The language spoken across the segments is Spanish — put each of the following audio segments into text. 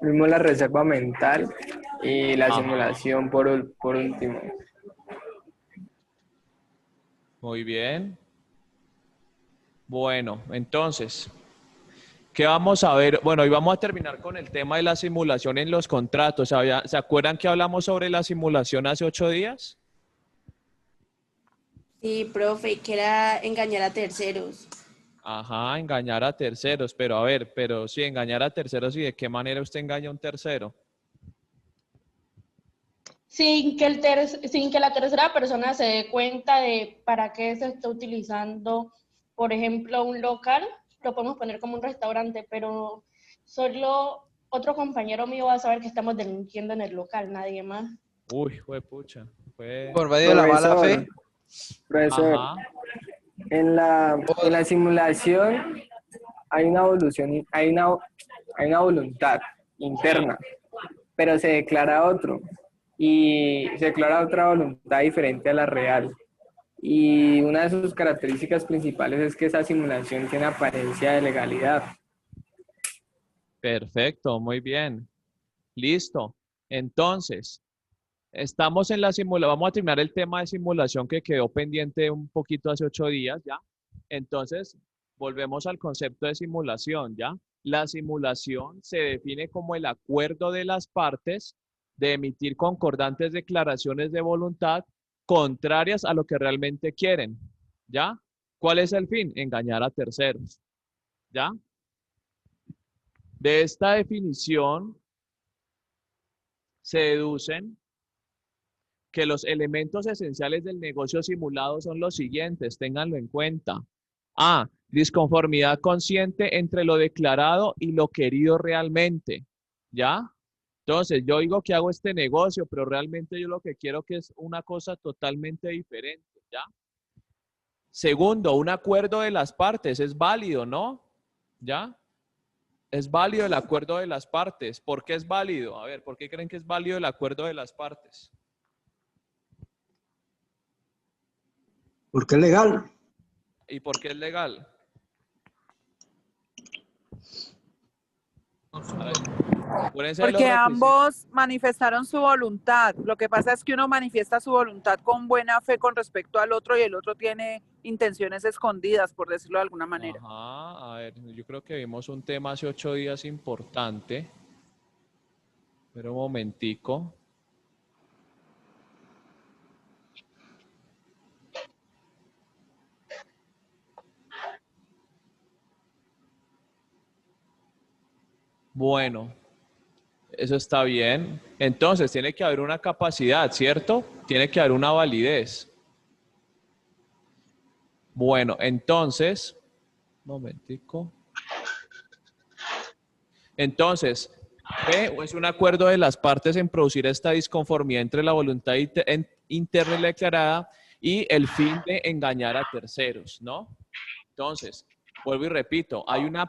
Vimos la reserva mental y la Ajá, simulación por último. muy bien. Bueno, entonces, ¿qué vamos a ver? Bueno, y vamos a terminar con el tema de la simulación en los contratos. ¿Se acuerdan que hablamos sobre la simulación hace 8 días? Sí, profe, que era engañar a terceros. Ajá, engañar a terceros, pero a ver, pero sí, engañar a terceros y de qué manera usted engaña a un tercero. Sin que la tercera persona se dé cuenta de para qué se está utilizando, por ejemplo, un local, lo podemos poner como un restaurante, pero solo otro compañero mío va a saber que estamos delinquiendo en el local, nadie más. Uy, fue pucha, fue... Por medio de la mala Profesor, fe. profesor, Ajá, en la simulación hay una evolución, hay una voluntad sí, interna, pero se declara otro y se declara otra voluntad diferente a la real. Y una de sus características principales es que esa simulación tiene apariencia de legalidad. perfecto, muy bien. Listo. Entonces, estamos en la simulación, vamos a terminar el tema de simulación que quedó pendiente un poquito hace 8 días, ¿ya? Entonces, volvemos al concepto de simulación, ¿ya? La simulación se define como el acuerdo de las partes de emitir concordantes declaraciones de voluntad contrarias a lo que realmente quieren, ¿ya? ¿Cuál es el fin? Engañar a terceros, ¿ya? De esta definición se deducen que los elementos esenciales del negocio simulado son los siguientes, ténganlo en cuenta. A, disconformidad consciente entre lo declarado y lo querido realmente, ¿ya? Entonces, yo digo que hago este negocio, pero realmente yo lo que quiero que es una cosa totalmente diferente, ¿ya? Segundo, un acuerdo de las partes es válido, ¿no? ¿Ya? Es válido el acuerdo de las partes. ¿Por qué es válido? A ver, ¿por qué creen que es válido el acuerdo de las partes? Porque es legal. ¿Y por qué es legal? A ver, acuérdense de los Porque requisitos. ambos manifestaron su voluntad. Lo que pasa es que uno manifiesta su voluntad con buena fe con respecto al otro y el otro tiene intenciones escondidas, por decirlo de alguna manera. Ajá, a ver, yo creo que vimos un tema hace 8 días importante. Pero un momentico. Bueno, eso está bien. Entonces, tiene que haber una capacidad, ¿cierto? Tiene que haber una validez. Bueno, entonces, un momentico. Entonces, B es un acuerdo de las partes en producir esta disconformidad entre la voluntad interna y la declarada y el fin de engañar a terceros, ¿no? Entonces, vuelvo y repito,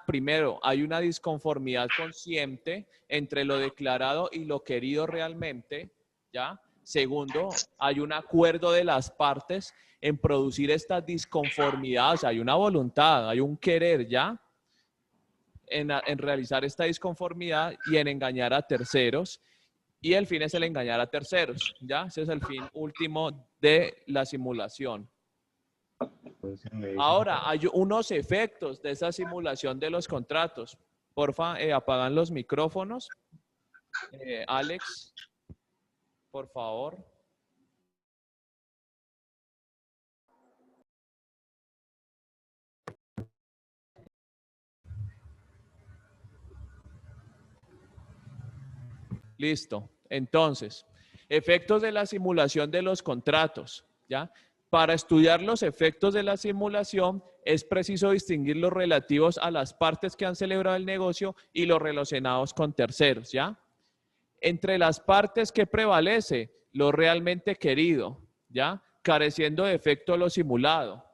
primero, hay una disconformidad consciente entre lo declarado y lo querido realmente, ¿ya? Segundo, hay un acuerdo de las partes en producir esta disconformidad, o sea, hay una voluntad, hay un querer, ¿ya? En realizar esta disconformidad y en engañar a terceros. Y el fin es el engañar a terceros, ¿ya? Ese es el fin último de la simulación. Ahora, hay unos efectos de esa simulación de los contratos. Porfa, apagan los micrófonos. Alex, por favor. Listo. Entonces, efectos de la simulación de los contratos, ¿ya? Para estudiar los efectos de la simulación es preciso distinguir los relativos a las partes que han celebrado el negocio y los relacionados con terceros, ¿ya? Entre las partes que prevalece lo realmente querido, ¿ya? Careciendo de efecto lo simulado.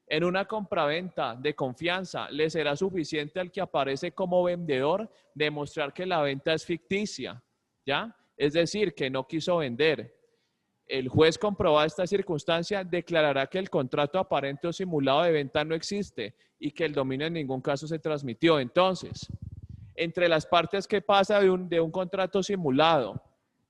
En una compraventa de confianza, le será suficiente al que aparece como vendedor demostrar que la venta es ficticia, ¿ya? Es decir, que no quiso vender. El juez, comprobada esta circunstancia, declarará que el contrato aparente o simulado de venta no existe y que el dominio en ningún caso se transmitió. Entonces, Entre las partes, ¿qué pasa de un contrato simulado?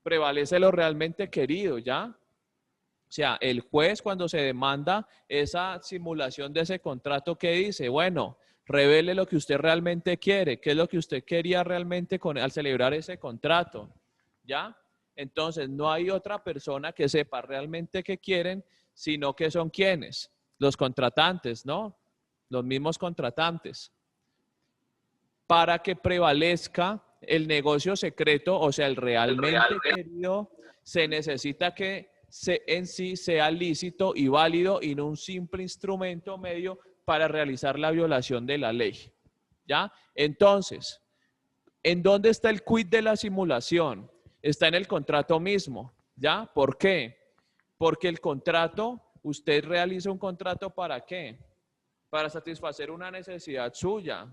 Prevalece lo realmente querido, ¿ya? O sea, el juez cuando se demanda esa simulación de ese contrato, ¿qué dice? Bueno, revele lo que usted realmente quiere, qué es lo que usted quería realmente al celebrar ese contrato, ¿ya? Entonces, no hay otra persona que sepa realmente qué quieren, sino que son quienes, los contratantes, ¿no? Los mismos contratantes. Para que prevalezca el negocio secreto, o sea, el realmente querido, se necesita que en sí sea lícito y válido y no un simple instrumento medio para realizar la violación de la ley. ¿Ya? Entonces, ¿en dónde está el quid de la simulación? Está en el contrato mismo. ¿Ya? ¿Por qué? Porque el contrato, usted realiza un contrato ¿para qué? Para satisfacer una necesidad suya,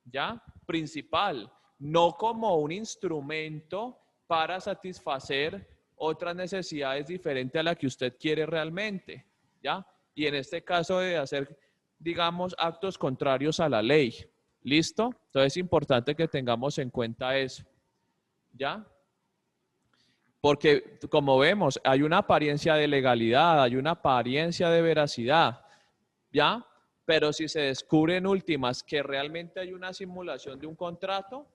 ¿ya? Principal, no como un instrumento para satisfacer otras necesidades diferentes a la que usted quiere realmente, ¿ya? Y en este caso de hacer, digamos, actos contrarios a la ley. ¿Listo? Entonces es importante que tengamos en cuenta eso, ¿ya? Porque, como vemos, hay una apariencia de legalidad, hay una apariencia de veracidad, ¿ya? Pero si se descubre en últimas que realmente hay una simulación de un contrato,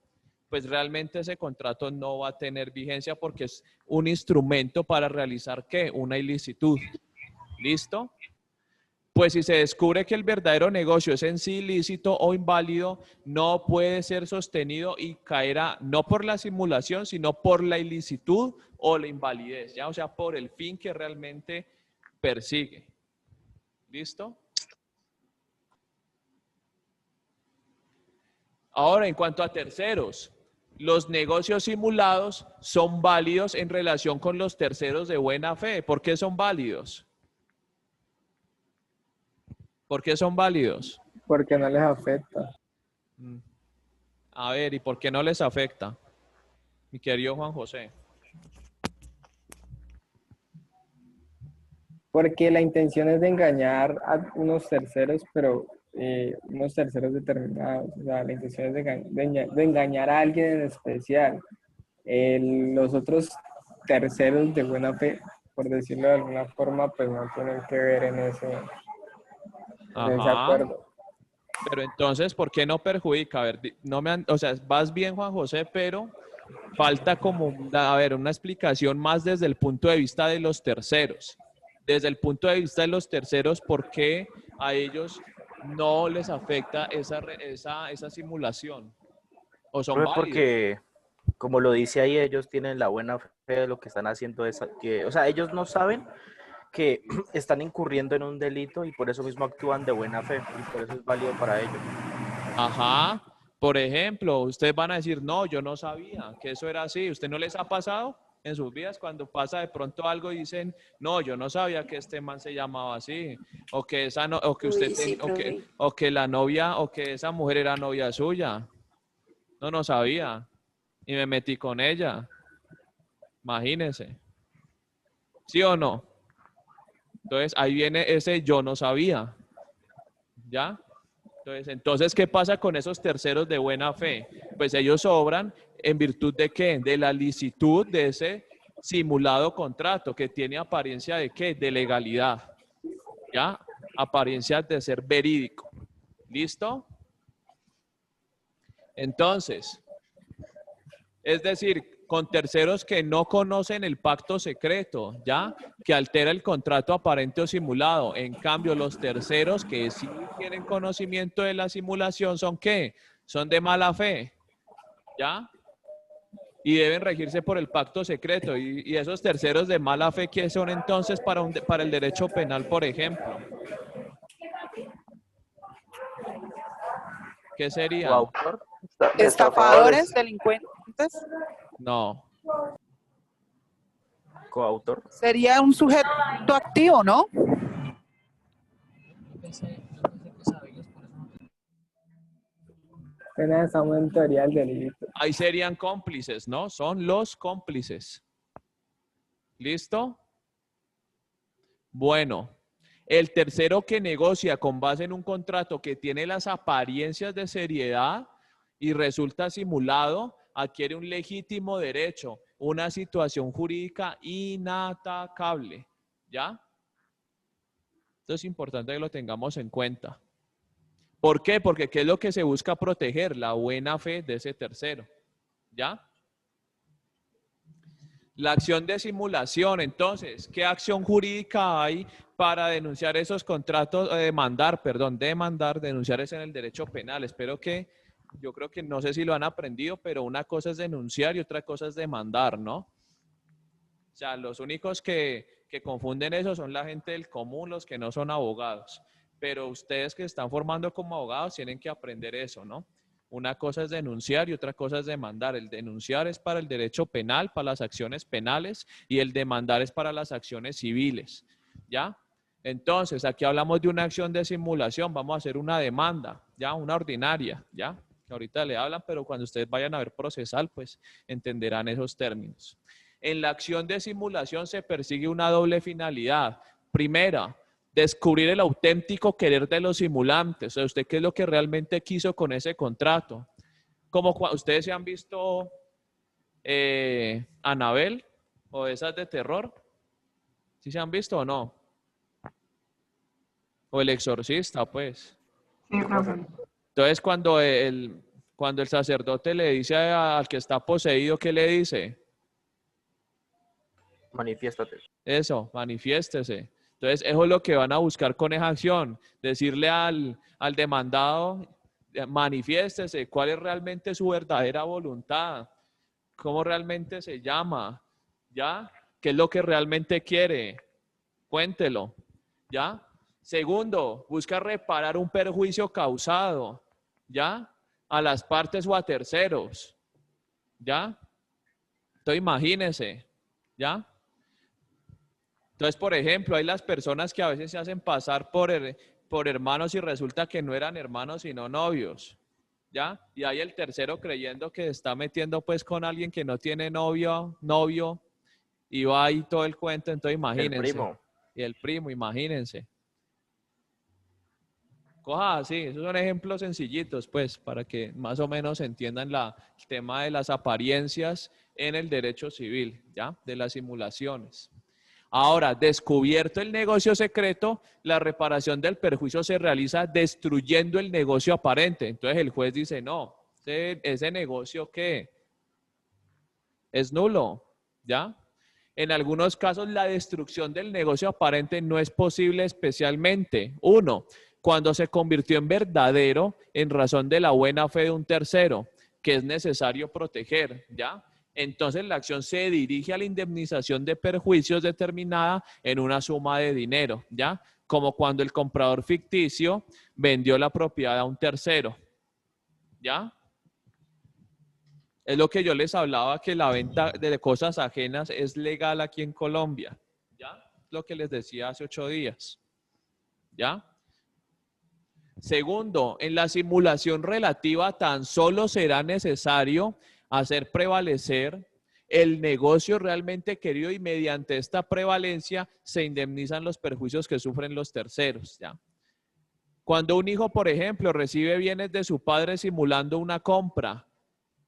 pues realmente ese contrato no va a tener vigencia porque es un instrumento para realizar, ¿qué? Una ilicitud. ¿Listo? Pues si se descubre que el verdadero negocio es en sí ilícito o inválido, no puede ser sostenido y caerá no por la simulación, sino por la ilicitud o la invalidez, ¿ya? O sea, por el fin que realmente persigue. ¿Listo? Ahora, en cuanto a terceros, los negocios simulados son válidos en relación con los terceros de buena fe. ¿Por qué son válidos? ¿Por qué son válidos? Porque no les afecta. A ver, ¿y por qué no les afecta? Mi querido Juan José. Porque la intención es de engañar a unos terceros, pero unos terceros determinados. O sea, la intención es de engañar a alguien en especial. Los otros terceros de buena fe, por decirlo de alguna forma, pues no tienen que ver en ese Ajá. acuerdo. Pero entonces, ¿por qué no perjudica? A ver, o sea, vas bien, Juan José, pero falta como, a ver, una explicación más desde el punto de vista de los terceros. Desde el punto de vista de los terceros, ¿por qué a ellos no les afecta esa simulación? ¿O son válidos? Porque, como lo dice ahí, ellos tienen la buena fe de lo que están haciendo. O sea, ellos no saben que están incurriendo en un delito y por eso mismo actúan de buena fe y por eso es válido para ellos. Ajá. Por ejemplo, ustedes van a decir, no, yo no sabía que eso era así. ¿Usted no les ha pasado en sus vidas cuando pasa de pronto algo y dicen, no, yo no sabía que este man se llamaba así? O que esa no, o que usted Uy, sí, profe. o que la novia, o que esa mujer era novia suya. No sabía. Y me metí con ella. Imagínense. ¿Sí o no? Entonces, ahí viene ese yo no sabía. ¿Ya? Entonces, ¿qué pasa con esos terceros de buena fe? Pues ellos obran en virtud de ¿qué? De la licitud de ese simulado contrato que tiene apariencia de ¿qué? De legalidad. ¿Ya? Apariencia de ser verídico. ¿Listo? Entonces, es decir, con terceros que no conocen el pacto secreto, ¿ya? Que altera el contrato aparente o simulado. En cambio, los terceros que sí tienen conocimiento de la simulación son ¿qué? Son de mala fe, ¿ya? Y deben regirse por el pacto secreto. Y esos terceros de mala fe, ¿qué son entonces para el derecho penal, por ejemplo? ¿Qué sería? Coautor. Estafadores, delincuentes. No. Coautor. Sería un sujeto activo, ¿no? Apenas estamos en teoría del delito. Ahí serían cómplices, ¿no? Son los cómplices. ¿Listo? Bueno, el tercero que negocia con base en un contrato que tiene las apariencias de seriedad, y resulta simulado, adquiere un legítimo derecho, una situación jurídica inatacable, ¿ya? Esto es importante que lo tengamos en cuenta. ¿Por qué? Porque ¿qué es lo que se busca proteger? La buena fe de ese tercero, ¿ya? La acción de simulación, entonces, ¿qué acción jurídica hay para denunciar esos contratos, demandar, denunciar es en el derecho penal? Espero que, yo creo que no sé si lo han aprendido, pero una cosa es denunciar y otra cosa es demandar, ¿no? O sea, los únicos que confunden eso son la gente del común, los que no son abogados. Pero ustedes que están formando como abogados tienen que aprender eso, ¿no? Una cosa es denunciar y otra cosa es demandar. El denunciar es para el derecho penal, para las acciones penales, y el demandar es para las acciones civiles, ¿ya? Entonces, aquí hablamos de una acción de simulación, vamos a hacer una demanda, ¿ya? Una ordinaria, ¿ya? Que ahorita le hablan, pero cuando ustedes vayan a ver procesal, pues entenderán esos términos. En la acción de simulación se persigue una doble finalidad. Primera, descubrir el auténtico querer de los simulantes. O sea, ¿usted qué es lo que realmente quiso con ese contrato? Como ustedes se han visto Annabelle o esas de terror. ¿Sí se han visto o no? O El Exorcista, pues. Sí, profe. Entonces, cuando el sacerdote le dice al que está poseído, ¿qué le dice? Manifiéstate. Eso, manifiéstese. Entonces, eso es lo que van a buscar con esa acción. Decirle al demandado, manifiéstese, cuál es realmente su verdadera voluntad, cómo realmente se llama, ¿ya? ¿Qué es lo que realmente quiere? Cuéntelo, ¿ya? Segundo, busca reparar un perjuicio causado, ¿ya? A las partes o a terceros, ¿ya? Entonces, imagínense, ¿ya? Entonces, por ejemplo, hay las personas que a veces se hacen pasar por hermanos y resulta que no eran hermanos sino novios, ¿ya? Y hay el tercero creyendo que está metiendo pues con alguien que no tiene novio, y va ahí todo el cuento, entonces imagínense. El primo. Y el primo, imagínense. Coja así, esos son ejemplos sencillitos, pues, para que más o menos entiendan el tema de las apariencias en el derecho civil, ¿ya? De las simulaciones. Ahora, descubierto el negocio secreto, la reparación del perjuicio se realiza destruyendo el negocio aparente. Entonces el juez dice, no, ese negocio ¿qué? Es nulo, ¿ya? En algunos casos la destrucción del negocio aparente no es posible, especialmente, uno, cuando se convirtió en verdadero en razón de la buena fe de un tercero, que es necesario proteger, ¿ya? Entonces la acción se dirige a la indemnización de perjuicios determinada en una suma de dinero, ¿ya? Como cuando el comprador ficticio vendió la propiedad a un tercero, ¿ya? Es lo que yo les hablaba, que la venta de cosas ajenas es legal aquí en Colombia, ¿ya? Lo que les decía hace 8 días, ¿ya? Segundo, en la simulación relativa tan solo será necesario hacer prevalecer el negocio realmente querido y mediante esta prevalencia se indemnizan los perjuicios que sufren los terceros, ¿ya? Cuando un hijo, por ejemplo, recibe bienes de su padre simulando una compra,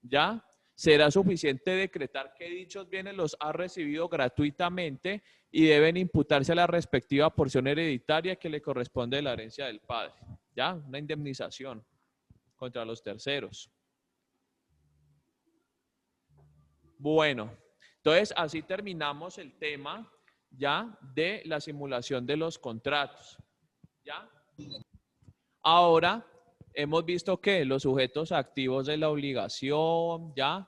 ¿ya? Será suficiente decretar que dichos bienes los ha recibido gratuitamente y deben imputarse a la respectiva porción hereditaria que le corresponde de la herencia del padre, ¿ya? Una indemnización contra los terceros. Bueno, entonces así terminamos el tema ya de la simulación de los contratos, ¿ya? Ahora hemos visto que los sujetos activos de la obligación, ¿ya?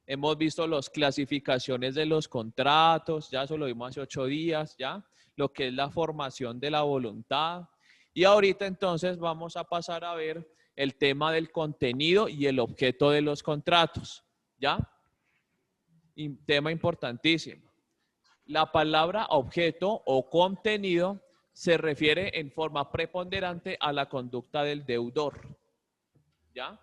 Hemos visto las clasificaciones de los contratos, ya eso lo vimos hace 8 días, ¿ya? Lo que es la formación de la voluntad. Y ahorita entonces vamos a pasar a ver el tema del contenido y el objeto de los contratos, ¿ya? Tema importantísimo. La palabra objeto o contenido se refiere en forma preponderante a la conducta del deudor, ¿ya?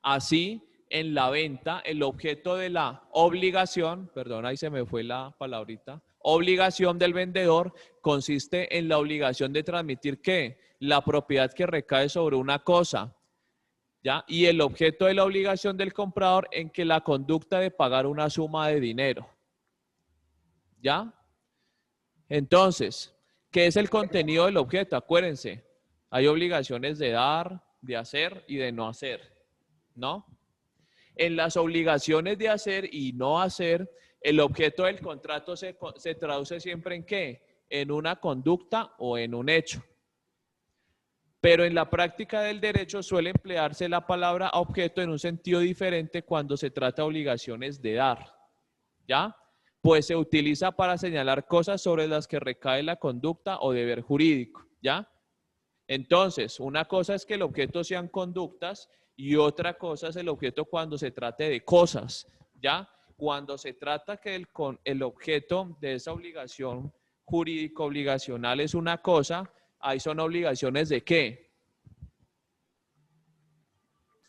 Así, en la venta, el objeto de la obligación, perdón, ahí se me fue la palabrita, obligación del vendedor consiste en la obligación de transmitir ¿qué? La propiedad que recae sobre una cosa. ¿ya? Y el objeto de la obligación del comprador en que la conducta de pagar una suma de dinero, ¿ya? Entonces, ¿qué es el contenido del objeto? Acuérdense, hay obligaciones de dar, de hacer y de no hacer, ¿no? En las obligaciones de hacer y no hacer, el objeto del contrato se traduce siempre en ¿qué? En una conducta o en un hecho. Pero en la práctica del derecho suele emplearse la palabra objeto en un sentido diferente cuando se trata de obligaciones de dar, ¿ya? Pues se utiliza para señalar cosas sobre las que recae la conducta o deber jurídico, ¿ya? Entonces, una cosa es que el objeto sean conductas y otra cosa es el objeto cuando se trate de cosas, ¿ya? Cuando se trata que el objeto de esa obligación jurídico obligacional es una cosa, ahí son obligaciones ¿de qué?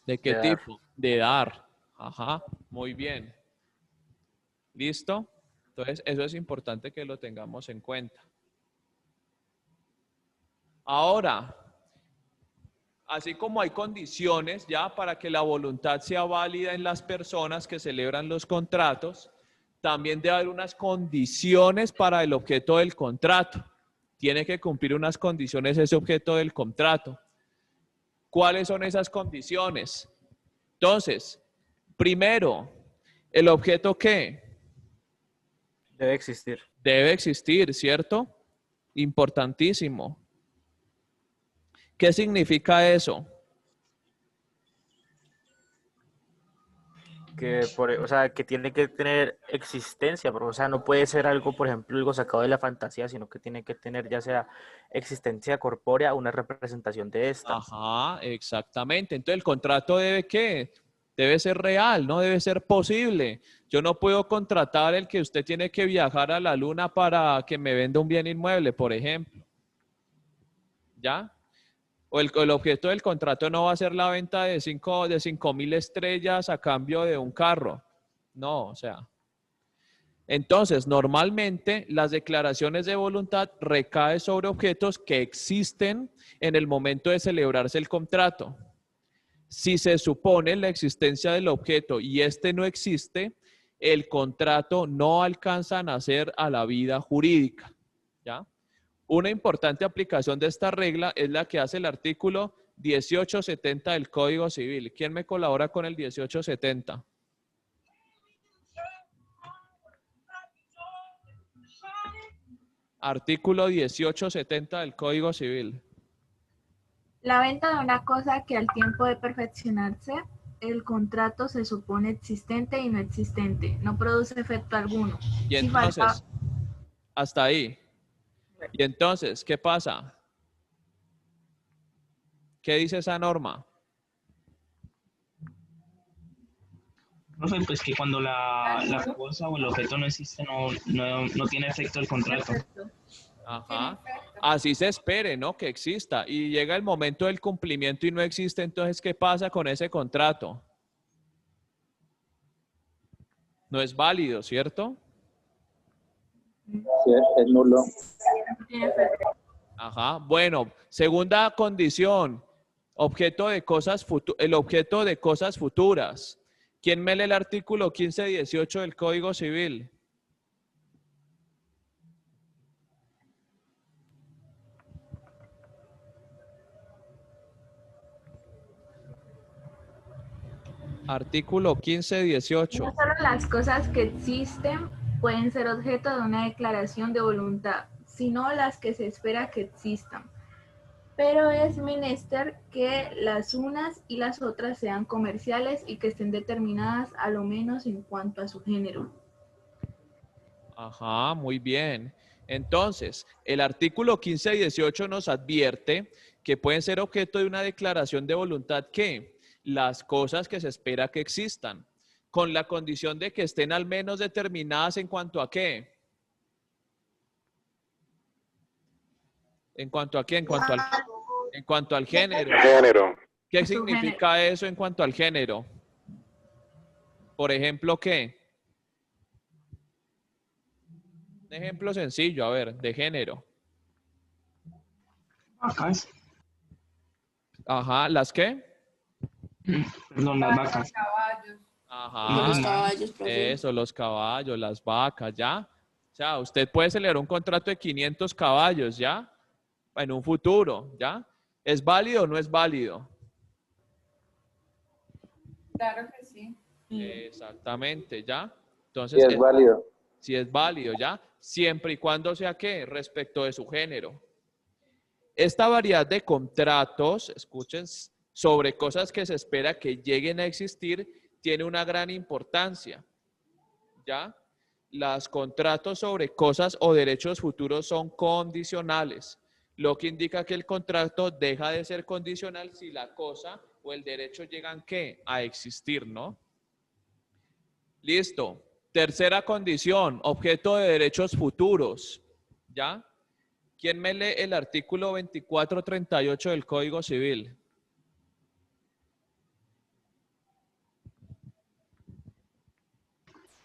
¿De qué tipo? De dar. Ajá, muy bien. ¿Listo? Entonces, eso es importante que lo tengamos en cuenta. Ahora, así como hay condiciones ya para que la voluntad sea válida en las personas que celebran los contratos, también debe haber unas condiciones para el objeto del contrato. Tiene que cumplir unas condiciones ese objeto del contrato. ¿Cuáles son esas condiciones? Entonces, primero, ¿el objeto qué? Debe existir. Debe existir, ¿cierto? Importantísimo. ¿Qué significa eso? O sea, que tiene que tener existencia, pero, o sea, no puede ser algo, por ejemplo, algo sacado de la fantasía, sino que tiene que tener ya sea existencia corpórea, una representación de esta. Ajá, exactamente. Entonces, ¿el contrato debe qué? Debe ser real, no debe ser posible. Yo no puedo contratar el que usted tiene que viajar a la luna para que me venda un bien inmueble, por ejemplo. ¿Ya? O el objeto del contrato no va a ser la venta de 5.000 estrellas a cambio de un carro. No, o sea. Entonces, normalmente las declaraciones de voluntad recaen sobre objetos que existen en el momento de celebrarse el contrato. Si se supone la existencia del objeto y este no existe, el contrato no alcanza a nacer a la vida jurídica, ¿ya? Una importante aplicación de esta regla es la que hace el artículo 1870 del Código Civil. ¿Quién me colabora con el 1870? Artículo 1870 del Código Civil. La venta de una cosa que al tiempo de perfeccionarse, el contrato se supone existente y no existente, no produce efecto alguno. Y Si entonces, falta... hasta ahí. Y entonces, ¿qué pasa? ¿Qué dice esa norma? Profe, pues que cuando la cosa o el objeto no existe, no tiene efecto el contrato. Ajá. Así se espere, ¿no? Que exista. Y llega el momento del cumplimiento y no existe, entonces, ¿qué pasa con ese contrato? No es válido, ¿cierto? Sí, es nulo. Ajá. Bueno, segunda condición. El objeto de cosas futuras. ¿Quién me lee el artículo 1518 del Código Civil? Artículo 1518. No solo las cosas que existen pueden ser objeto de una declaración de voluntad, sino las que se espera que existan. Pero es menester que las unas y las otras sean comerciales y que estén determinadas a lo menos en cuanto a su género. Ajá, muy bien. Entonces, el artículo 1518 nos advierte que pueden ser objeto de una declaración de voluntad que las cosas que se espera que existan, con la condición de que estén al menos determinadas en cuanto a qué. ¿En cuanto a qué? En cuanto al género. ¿Qué significa eso en cuanto al género? Por ejemplo, ¿qué? Un ejemplo sencillo, a ver, de género. Acá es. Ajá, ¿las qué? Perdón, las vacas. Ajá. Los caballos, profe. Eso, los caballos, las vacas, ¿ya? O sea, usted puede celebrar un contrato de 500 caballos, ¿ya? En un futuro, ¿ya? ¿Es válido o no es válido? Claro que sí. Exactamente, ¿ya? Sí, Entonces, es válido. si es válido, ¿ya? Siempre y cuando sea ¿qué? Respecto de su género. Esta variedad de contratos, escuchen, sobre cosas que se espera que lleguen a existir, tiene una gran importancia, ¿ya? Los contratos sobre cosas o derechos futuros son condicionales, lo que indica que el contrato deja de ser condicional si la cosa o el derecho llegan ¿qué? A existir, ¿no? Listo. Tercera condición, objeto de derechos futuros, ¿ya? ¿Quién me lee el artículo 2438 del Código Civil?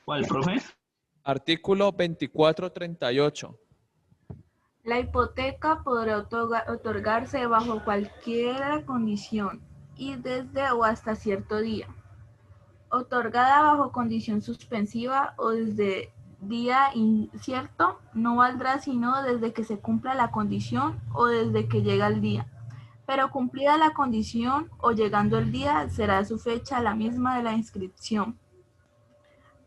¿Cuál, profe? Artículo 2438. La hipoteca podrá otorgarse bajo cualquier condición y desde o hasta cierto día. Otorgada bajo condición suspensiva o desde día incierto, no valdrá sino desde que se cumpla la condición o desde que llega el día. Pero cumplida la condición o llegando el día, será su fecha la misma de la inscripción.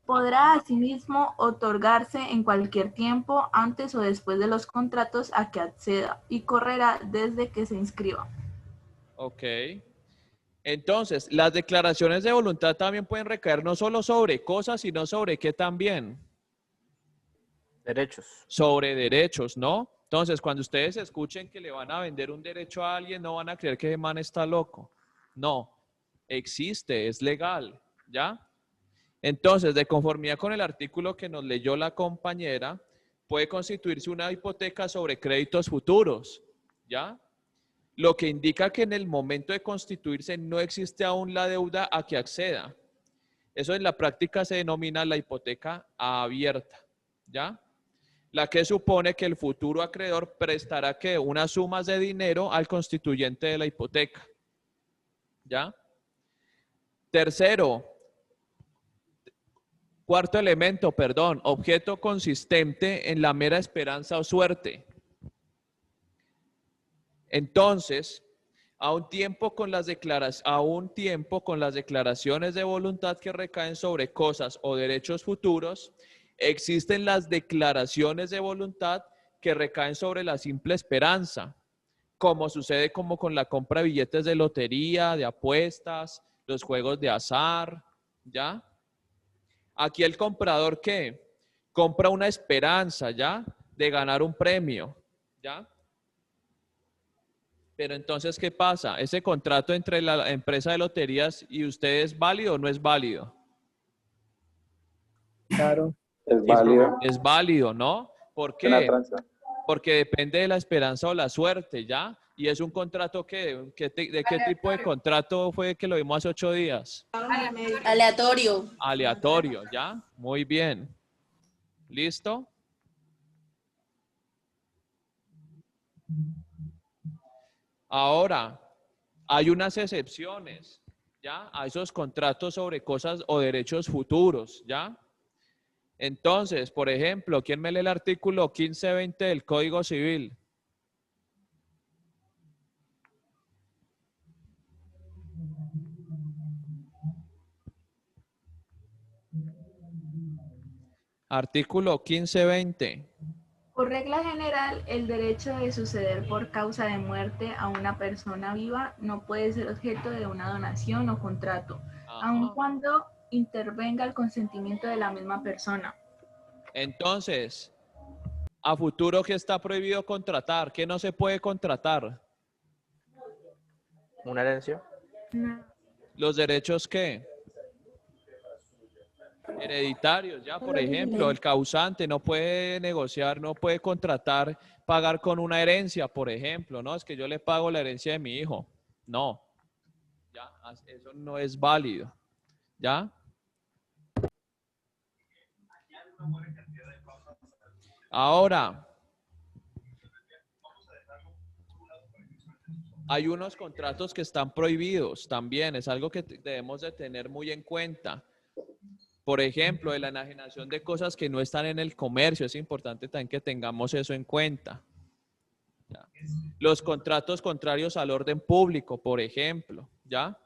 Podrá asimismo otorgarse en cualquier tiempo antes o después de los contratos a que acceda y correrá desde que se inscriba. Ok. Entonces, las declaraciones de voluntad también pueden recaer no solo sobre cosas, sino sobre qué también. Derechos. Sobre derechos, ¿no? Entonces, cuando ustedes escuchen que le van a vender un derecho a alguien, no van a creer que ese man está loco. No, existe, es legal, ¿ya? Entonces, de conformidad con el artículo que nos leyó la compañera, puede constituirse una hipoteca sobre créditos futuros, ¿ya? Lo que indica que en el momento de constituirse no existe aún la deuda a que acceda. Eso en la práctica se denomina la hipoteca abierta, ¿ya? La que supone que el futuro acreedor prestará que unas sumas de dinero al constituyente de la hipoteca, ¿ya? Cuarto elemento, perdón, objeto consistente en la mera esperanza o suerte. Entonces, a un tiempo con las declaraciones de voluntad que recaen sobre cosas o derechos futuros, existen las declaraciones de voluntad que recaen sobre la simple esperanza, como sucede como con la compra de billetes de lotería, de apuestas, los juegos de azar, ¿ya? Aquí el comprador, ¿qué? Compra una esperanza, ¿ya? De ganar un premio, ¿ya? Pero entonces, ¿qué pasa? ¿Ese contrato entre la empresa de loterías y usted es válido o no es válido? Claro. Es válido. Es válido, ¿no? ¿Por Es una qué? tranza. Porque depende de la esperanza o la suerte, ¿ya? Y es un contrato que, ¿de qué tipo de contrato fue que lo vimos hace 8 días? Aleatorio. Aleatorio, ¿ya? Muy bien. ¿Listo? Ahora, hay unas excepciones, ¿ya? A esos contratos sobre cosas o derechos futuros, ¿ya? Entonces, por ejemplo, ¿quién me lee el artículo 1520 del Código Civil? Artículo 1520. Por regla general, el derecho de suceder por causa de muerte a una persona viva no puede ser objeto de una donación o contrato, aun cuando intervenga el consentimiento de la misma persona. Entonces, a futuro, ¿qué está prohibido contratar? ¿Qué no se puede contratar? ¿Una herencia? ¿Los derechos qué? Hereditarios, ya, por ejemplo, el causante no puede negociar, no puede contratar, pagar con una herencia, por ejemplo, ¿no? Es que yo le pago la herencia de mi hijo. No, ya, eso no es válido, ¿ya? Ahora, Hay unos contratos que están prohibidos también, es algo que debemos de tener muy en cuenta. Por ejemplo, de la enajenación de cosas que no están en el comercio, es importante también que tengamos eso en cuenta. ¿Ya? Los contratos contrarios al orden público, por ejemplo, ¿ya?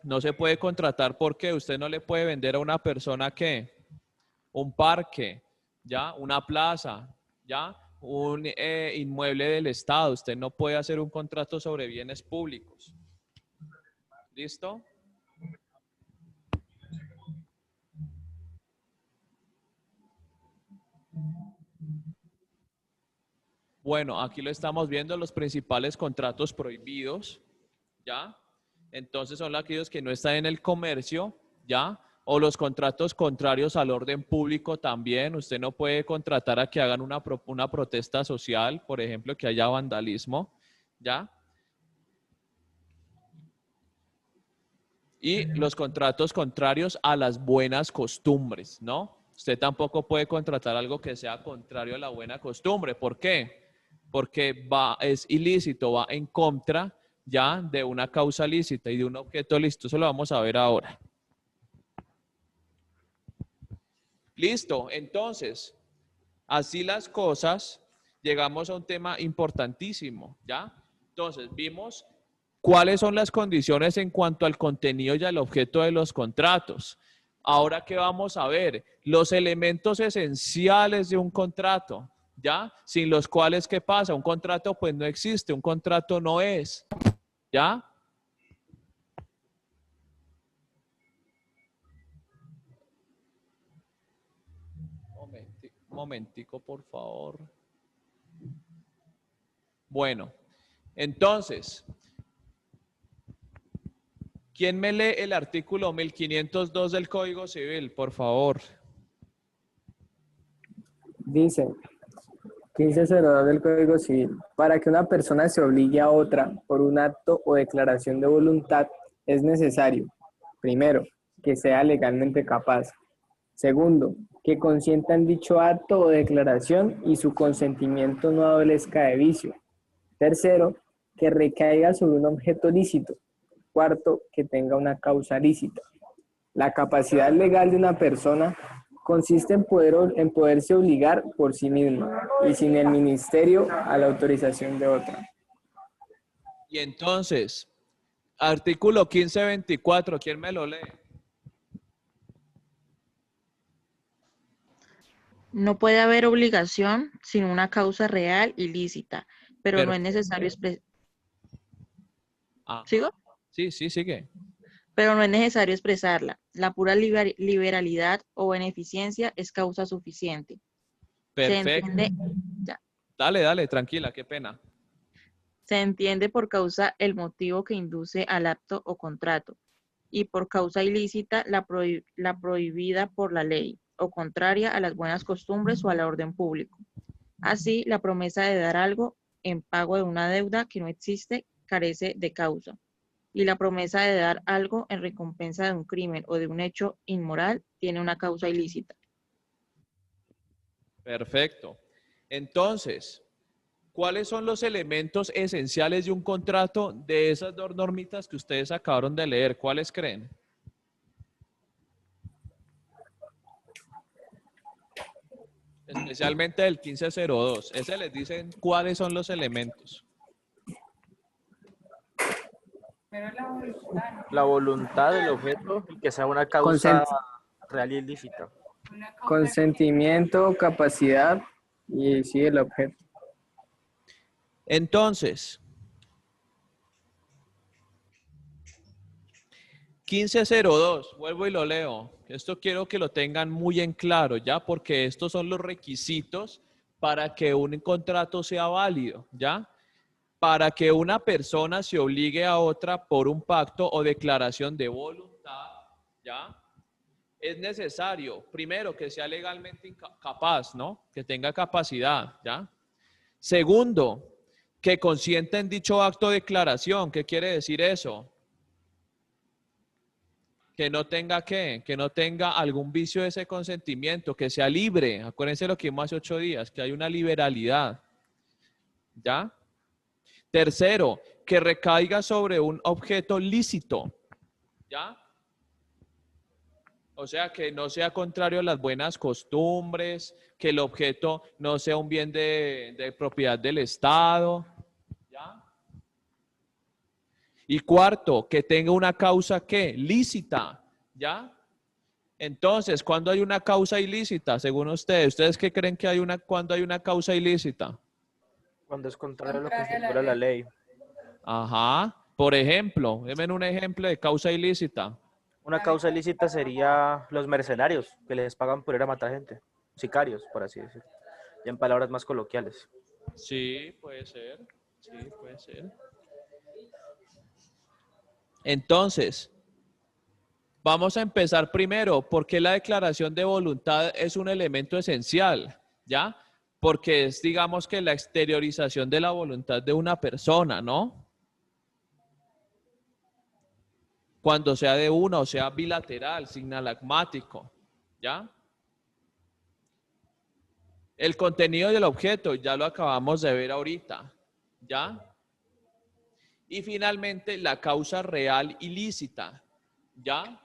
No se puede contratar porque usted no le puede vender a una persona que un parque, ¿ya? Una plaza, ¿ya? Un inmueble del Estado. Usted no puede hacer un contrato sobre bienes públicos. ¿Listo? Bueno, aquí lo estamos viendo, los principales contratos prohibidos, ¿ya? Entonces son aquellos que no están en el comercio, ¿ya? O los contratos contrarios al orden público también. Usted no puede contratar a que hagan una protesta social, por ejemplo, que haya vandalismo, ¿ya? Y los contratos contrarios a las buenas costumbres, ¿no? Usted tampoco puede contratar algo que sea contrario a la buena costumbre. ¿Por qué? Porque es ilícito, va en contra ya de una causa lícita y de un objeto lícito. Eso lo vamos a ver ahora. Listo, entonces, así las cosas, llegamos a un tema importantísimo, ¿ya? Entonces, vimos cuáles son las condiciones en cuanto al contenido y al objeto de los contratos. Ahora, ¿qué vamos a ver? Los elementos esenciales de un contrato, ¿ya? Sin los cuales, ¿qué pasa? Un contrato pues no existe, un contrato no es, ¿ya? Momentico, por favor. Bueno, entonces, ¿quién me lee el artículo 1502 del Código Civil, por favor? Dice 1502 del Código Civil. Para que una persona se obligue a otra por un acto o declaración de voluntad, es necesario, primero, que sea legalmente capaz. Segundo, que consienta en dicho acto o declaración y su consentimiento no adolezca de vicio. Tercero, que recaiga sobre un objeto lícito. Cuarto, que tenga una causa lícita. La capacidad legal de una persona consiste en poderse obligar por sí misma y sin el ministerio a la autorización de otra. Y entonces, artículo 1524, ¿quién me lo lee? No puede haber obligación sin una causa real y lícita, pero no es necesario expresar. ¿Sigo? Sí, sigue. Pero no es necesario expresarla. La pura liberalidad o beneficencia es causa suficiente. Perfecto. Dale, tranquila, qué pena. Se entiende por causa el motivo que induce al acto o contrato, y por causa ilícita la prohibida por la ley, o contraria a las buenas costumbres o al orden público. Así, la promesa de dar algo en pago de una deuda que no existe carece de causa, y la promesa de dar algo en recompensa de un crimen o de un hecho inmoral tiene una causa ilícita. Perfecto. Entonces, ¿cuáles son los elementos esenciales de un contrato de esas dos normitas que ustedes acabaron de leer? ¿Cuáles creen? Especialmente del 1502. Ese les dicen cuáles son los elementos. La voluntad del objeto y que sea una causa real y ilícita. Consentimiento, capacidad y sí, el objeto. Entonces, 1502, vuelvo y lo leo. Esto quiero que lo tengan muy en claro, ¿ya? Porque estos son los requisitos para que un contrato sea válido, ¿ya? Para que una persona se obligue a otra por un pacto o declaración de voluntad, ¿ya? Es necesario, primero, que sea legalmente capaz, ¿no? Que tenga capacidad, ¿ya? Segundo, que consienta en dicho acto o declaración. ¿Qué quiere decir eso? Que no tenga ¿qué? Que no tenga algún vicio de ese consentimiento, que sea libre. Acuérdense lo que vimos hace 8 días, que hay una liberalidad. ¿Ya? Tercero, que recaiga sobre un objeto lícito. ¿Ya? O sea, que no sea contrario a las buenas costumbres, que el objeto no sea un bien de propiedad del Estado. ¿Ya? Y cuarto, que tenga una causa, ¿qué? Lícita. ¿Ya? Entonces, ¿cuándo hay una causa ilícita, según ustedes? ¿Ustedes qué creen que cuando hay una causa ilícita? Cuando es contrario a lo que estipula la ley. Ajá. Por ejemplo, denme un ejemplo de causa ilícita. Una causa ilícita sería los mercenarios, que les pagan por ir a matar gente. Sicarios, por así decirlo. Y en palabras más coloquiales. Sí, puede ser. Sí, puede ser. Entonces, vamos a empezar primero. ¿Por qué la declaración de voluntad es un elemento esencial? ¿Ya? Porque es, digamos que la exteriorización de la voluntad de una persona, ¿no? Cuando sea de una o sea bilateral, sinalagmático, ¿ya? El contenido del objeto, ya lo acabamos de ver ahorita, ¿ya? Y finalmente, la causa real ilícita, ¿ya?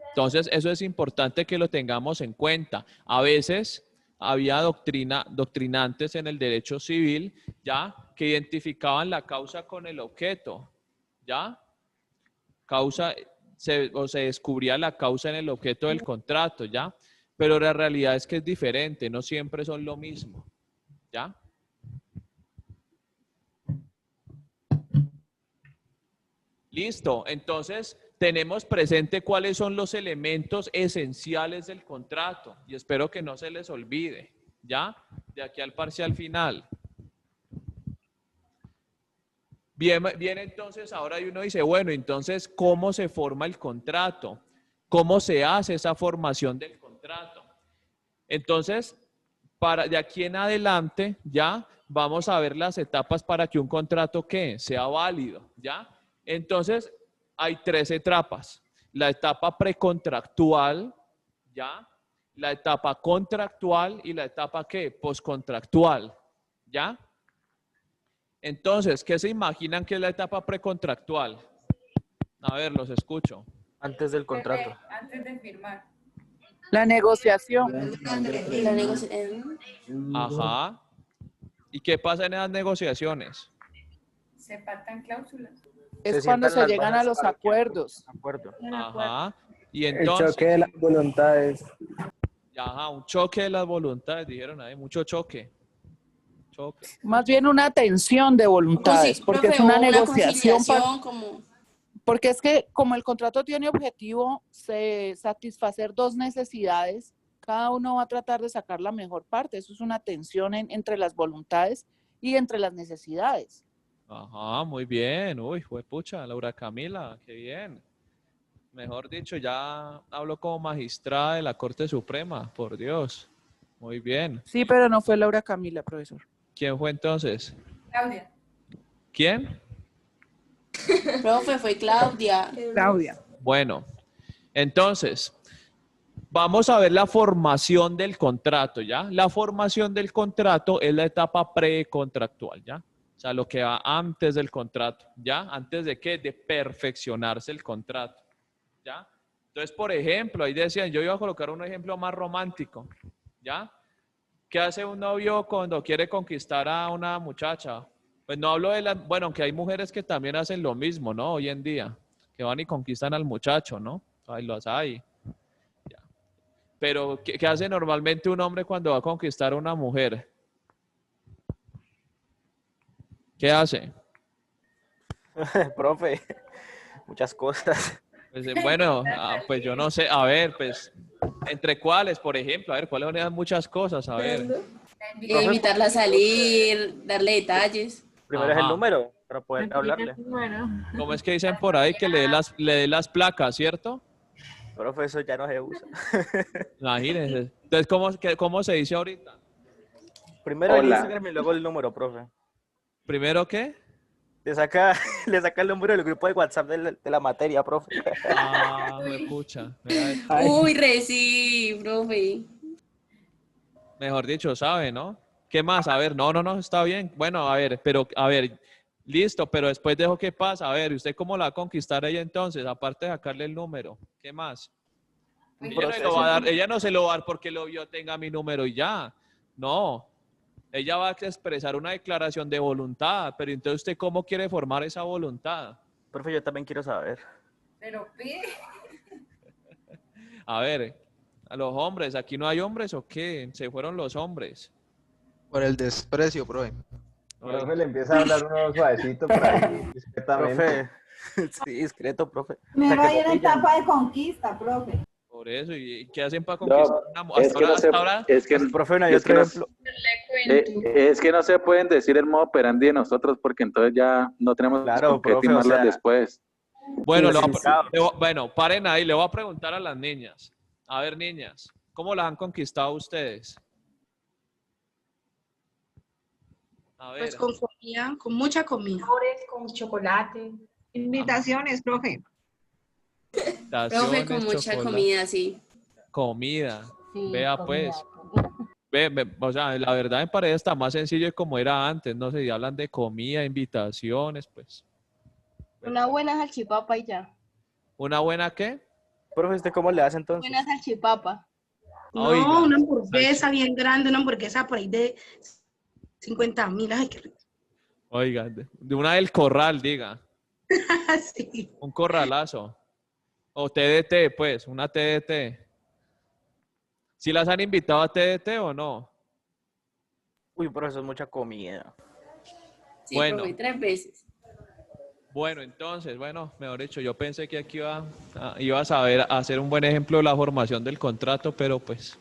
Entonces, eso es importante que lo tengamos en cuenta. A veces había doctrinantes en el derecho civil, ¿ya? Que identificaban la causa con el objeto, ¿ya? Se descubría la causa en el objeto del contrato, ¿ya? Pero la realidad es que es diferente, no siempre son lo mismo, ¿ya? Listo, entonces tenemos presente cuáles son los elementos esenciales del contrato y espero que no se les olvide, ¿ya? De aquí al parcial final. Bien, entonces ahora uno dice, bueno, entonces, ¿cómo se forma el contrato? ¿Cómo se hace esa formación del contrato? Entonces, de aquí en adelante, ya vamos a ver las etapas para que un contrato, ¿qué? Sea válido, ¿ya? Entonces, hay 3 etapas. La etapa precontractual, ¿ya? La etapa contractual y la etapa, ¿qué? Postcontractual, ¿ya? Entonces, ¿qué se imaginan que es la etapa precontractual? A ver, los escucho. Antes del contrato. Antes de firmar. La negociación. La negociación. Ajá. ¿Y qué pasa en esas negociaciones? Se pactan cláusulas. Es cuando se llegan a los acuerdos. Ajá. Y El entonces, choque de las voluntades. ajá, un choque de las voluntades, dijeron ahí, mucho choque. Más bien una tensión de voluntades, porque es una negociación. Porque es que como el contrato tiene objetivo satisfacer 2 necesidades, cada uno va a tratar de sacar la mejor parte. Eso es una tensión entre las voluntades y entre las necesidades. Ajá, muy bien. Uy, pucha, Laura Camila, qué bien. Mejor dicho, ya hablo como magistrada de la Corte Suprema, por Dios. Muy bien. Sí, pero no fue Laura Camila, profesor. ¿Quién fue entonces? Claudia. ¿Quién? Profe, fue Claudia. Claudia. Bueno, entonces, vamos a ver la formación del contrato, ¿ya? La formación del contrato es la etapa precontractual, ¿ya? O sea, lo que va antes del contrato, ¿ya? ¿Antes de qué? De perfeccionarse el contrato, ¿ya? Entonces, por ejemplo, ahí decían, yo iba a colocar un ejemplo más romántico, ¿ya? ¿Qué hace un novio cuando quiere conquistar a una muchacha? Pues no hablo de bueno, aunque hay mujeres que también hacen lo mismo, ¿no? Hoy en día, que van y conquistan al muchacho, ¿no? Ahí los hay. Ya. Pero, ¿qué hace normalmente un hombre cuando va a conquistar a una mujer? ¿Qué hace? Profe, muchas cosas. Pues, bueno, pues yo no sé, a ver, pues, ¿entre cuáles, por ejemplo? A ver, ¿cuáles son esas muchas cosas? A ver. Invitarla a salir, darle detalles. Primero es el número, para poder hablarle. ¿Cómo es que dicen por ahí que le dé las placas, cierto? Profe, eso ya no se usa. Imagínense. Entonces, ¿cómo se dice ahorita? Primero el Instagram y luego el número, profe. ¿Primero qué? Le saca el número del grupo de WhatsApp de la materia, profe. Ah, me pucha. Uy, sí, profe. Mejor dicho, sabe, ¿no? ¿Qué más? A ver, no, está bien. Bueno, a ver, pero, a ver, listo, pero después dejo qué pasa. A ver, ¿usted cómo la va a conquistar ella entonces? Aparte de sacarle el número, ¿qué más? Un Ella no, se lo proceso. va a dar, ella no se lo va a dar porque lo vio, tenga mi número y ya. No, ella va a expresar una declaración de voluntad, pero entonces ¿usted cómo quiere formar esa voluntad? Profe, yo también quiero saber. Pero pide. A ver, a los hombres, ¿aquí no hay hombres o qué? Se fueron los hombres. Por el desprecio, profe. Profe, le empieza a hablar uno suavecito por ahí, discretamente. Profe, sí, discreto, profe. Primero hay una pillan. etapa de conquista, profe. Por eso, ¿y qué hacen para conquistar una mujer? Es que no se, es que, Profe, no hay es que otro no, ejemplo. es que no se pueden decir el modo operandi de nosotros porque entonces ya no tenemos Claro, con qué profe, o timarlas sea, después. Bueno, Sí, bueno, paren ahí, le voy a preguntar a las niñas. A ver, niñas, ¿cómo las han conquistado ustedes? A ver. Pues con comida, con mucha comida. Con chocolate. Invitaciones, profe. Profe, con mucha chocolate. comida, sí. Comida. Sí, Vea comida. pues. O sea, la verdad me parece está más sencillo de como era antes, no sé, si hablan de comida, invitaciones, pues. Una buena salchipapa y ya. ¿Una buena qué? Profe, ¿usted cómo le hace entonces? Buena salchipapa. No, Oiga, una hamburguesa bien grande, una hamburguesa por ahí de 50.000. Ay, qué rico. Oiga, de una del corral, diga. Sí. Un corralazo. O TDT, pues, una TDT. ¿Sí las han invitado a TDT o no? Uy, pero eso es mucha comida. Sí, Bueno. profe, 3 veces. Bueno, entonces, bueno, mejor dicho, yo pensé que aquí iba a saber hacer un buen ejemplo de la formación del contrato, pero pues,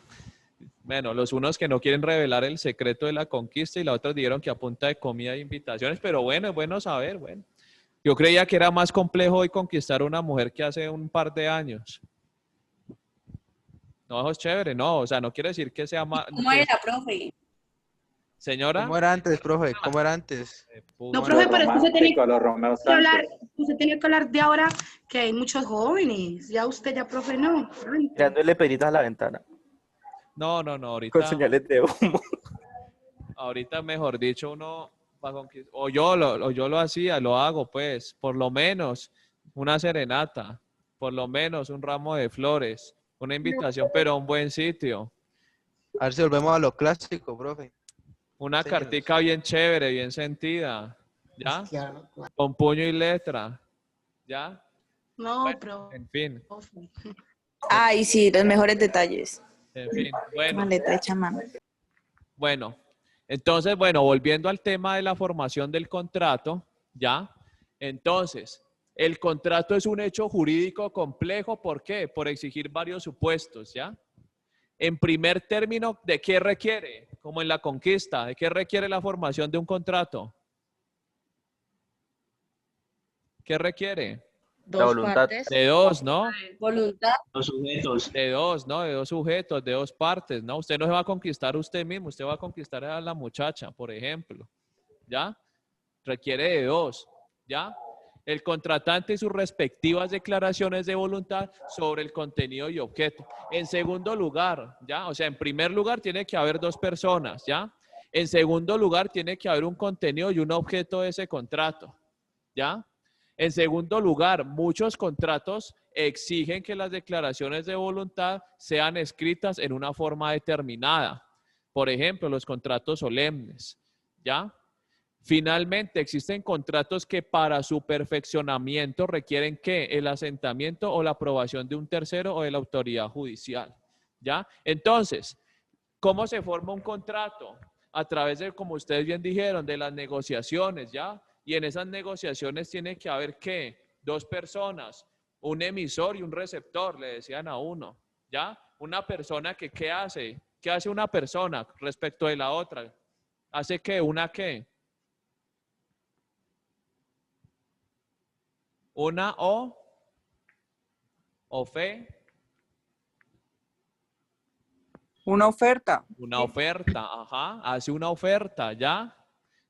bueno, los unos que no quieren revelar el secreto de la conquista y la otra dijeron que a punta de comida e invitaciones, pero bueno, es bueno saber, bueno. Yo creía que era más complejo hoy conquistar a una mujer que hace un par de años. No, eso es chévere, no, o sea, no quiere decir que sea más... ¿Cómo era, profe? Señora. ¿Cómo era antes, profe? ¿Cómo era antes? No, profe, pero es que Los usted tiene que hablar de ahora que hay muchos jóvenes. Ya usted, ya, profe, no. Tirándole peritas a la ventana. No, ahorita... Con señales de humo. Ahorita, mejor dicho, uno... O yo lo hacía, lo hago, pues, por lo menos una serenata, por lo menos un ramo de flores, una invitación, pero a un buen sitio. A ver si volvemos a lo clásico, profe. Una cartica bien chévere, bien sentida, ¿ya? Con puño y letra, ¿ya? No, Bueno, pero... en fin, Ay, sí, los mejores detalles. en fin, bueno. Maleta hecha a mano. Bueno, entonces, bueno, volviendo al tema de la formación del contrato, ¿ya? Entonces, el contrato es un hecho jurídico complejo, ¿por qué? Por exigir varios supuestos, ¿ya? En primer término, ¿de qué requiere? Como en la conquista, ¿de qué requiere la formación de un contrato? ¿Qué requiere? La voluntad. De dos, ¿no? Voluntad. Los sujetos. De dos, ¿no? De dos sujetos, de dos partes, ¿no? Usted no se va a conquistar usted mismo, usted va a conquistar a la muchacha, por ejemplo, ¿ya? Requiere de dos, ¿ya? El contratante y sus respectivas declaraciones de voluntad sobre el contenido y objeto. En segundo lugar, ¿ya? O sea, en primer lugar tiene que haber dos personas, ¿ya? En segundo lugar tiene que haber un contenido y un objeto de ese contrato, ¿ya? En segundo lugar, muchos contratos exigen que las declaraciones de voluntad sean escritas en una forma determinada. Por ejemplo, los contratos solemnes, ¿ya? Finalmente, existen contratos que para su perfeccionamiento requieren que el asentamiento o la aprobación de un tercero o de la autoridad judicial, ¿ya? Entonces, ¿cómo se forma un contrato? A través de, como ustedes bien dijeron, de las negociaciones, ¿ya? Y en esas negociaciones tiene que haber, ¿qué? Dos personas, un emisor y un receptor, le decían a uno, ¿ya? Una persona que, ¿qué hace? ¿Qué hace una persona respecto de la otra? ¿Hace qué? ¿Una qué? Una o fe. Una oferta. Una oferta, ajá. Hace una oferta, ¿ya?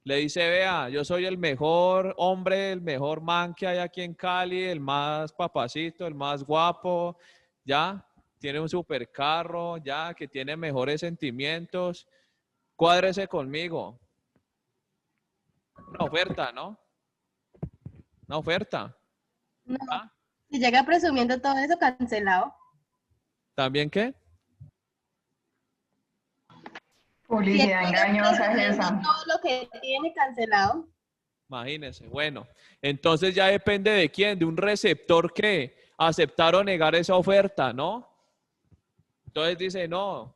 Le dice, vea, yo soy el mejor hombre, el mejor man que hay aquí en Cali, el más papacito, el más guapo, ¿ya? Tiene un supercarro, ¿ya? Que tiene mejores sentimientos. Cuádrese conmigo. Una oferta, ¿no? Una oferta. No. ¿Ah? Si llega presumiendo todo eso, cancelado. ¿También qué? Publicidad Si llega engañosa es presumiendo esa. todo lo que tiene, cancelado. Imagínense. Bueno, entonces ya depende de quién, de un receptor que aceptar o negar esa oferta, ¿no? Entonces dice, no,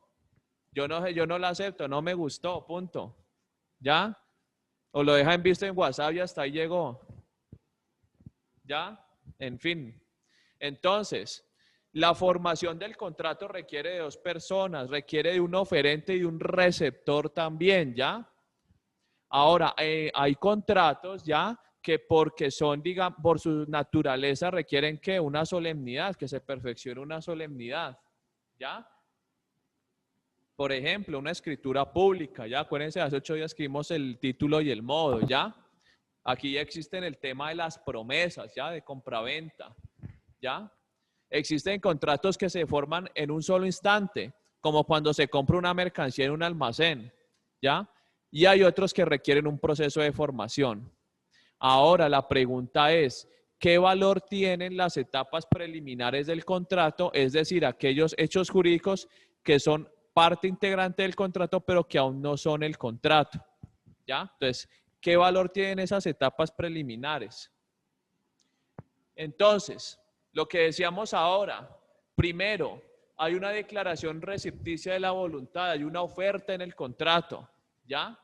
yo no la acepto, no me gustó, punto. ¿Ya? O lo deja en visto en WhatsApp y hasta ahí llegó. ¿Ya? En fin. Entonces, la formación del contrato requiere de dos personas, requiere de un oferente y de un receptor también, ¿ya? Ahora, hay contratos, ¿ya? Que porque son, digamos, por su naturaleza requieren que una solemnidad, que se perfeccione una solemnidad, ¿ya? Por ejemplo, una escritura pública, ¿ya? Acuérdense, hace 8 días que vimos el título y el modo, ¿ya? Aquí ya existen el tema de las promesas, ¿ya? De compraventa, ¿ya? Existen contratos que se forman en un solo instante, como cuando se compra una mercancía en un almacén, ¿ya? Y hay otros que requieren un proceso de formación. Ahora, la pregunta es, ¿qué valor tienen las etapas preliminares del contrato? Es decir, aquellos hechos jurídicos que son parte integrante del contrato, pero que aún no son el contrato, ¿ya? Entonces, ¿qué valor tienen esas etapas preliminares? Entonces, lo que decíamos ahora, primero, hay una declaración recepticia de la voluntad, hay una oferta en el contrato, ¿ya?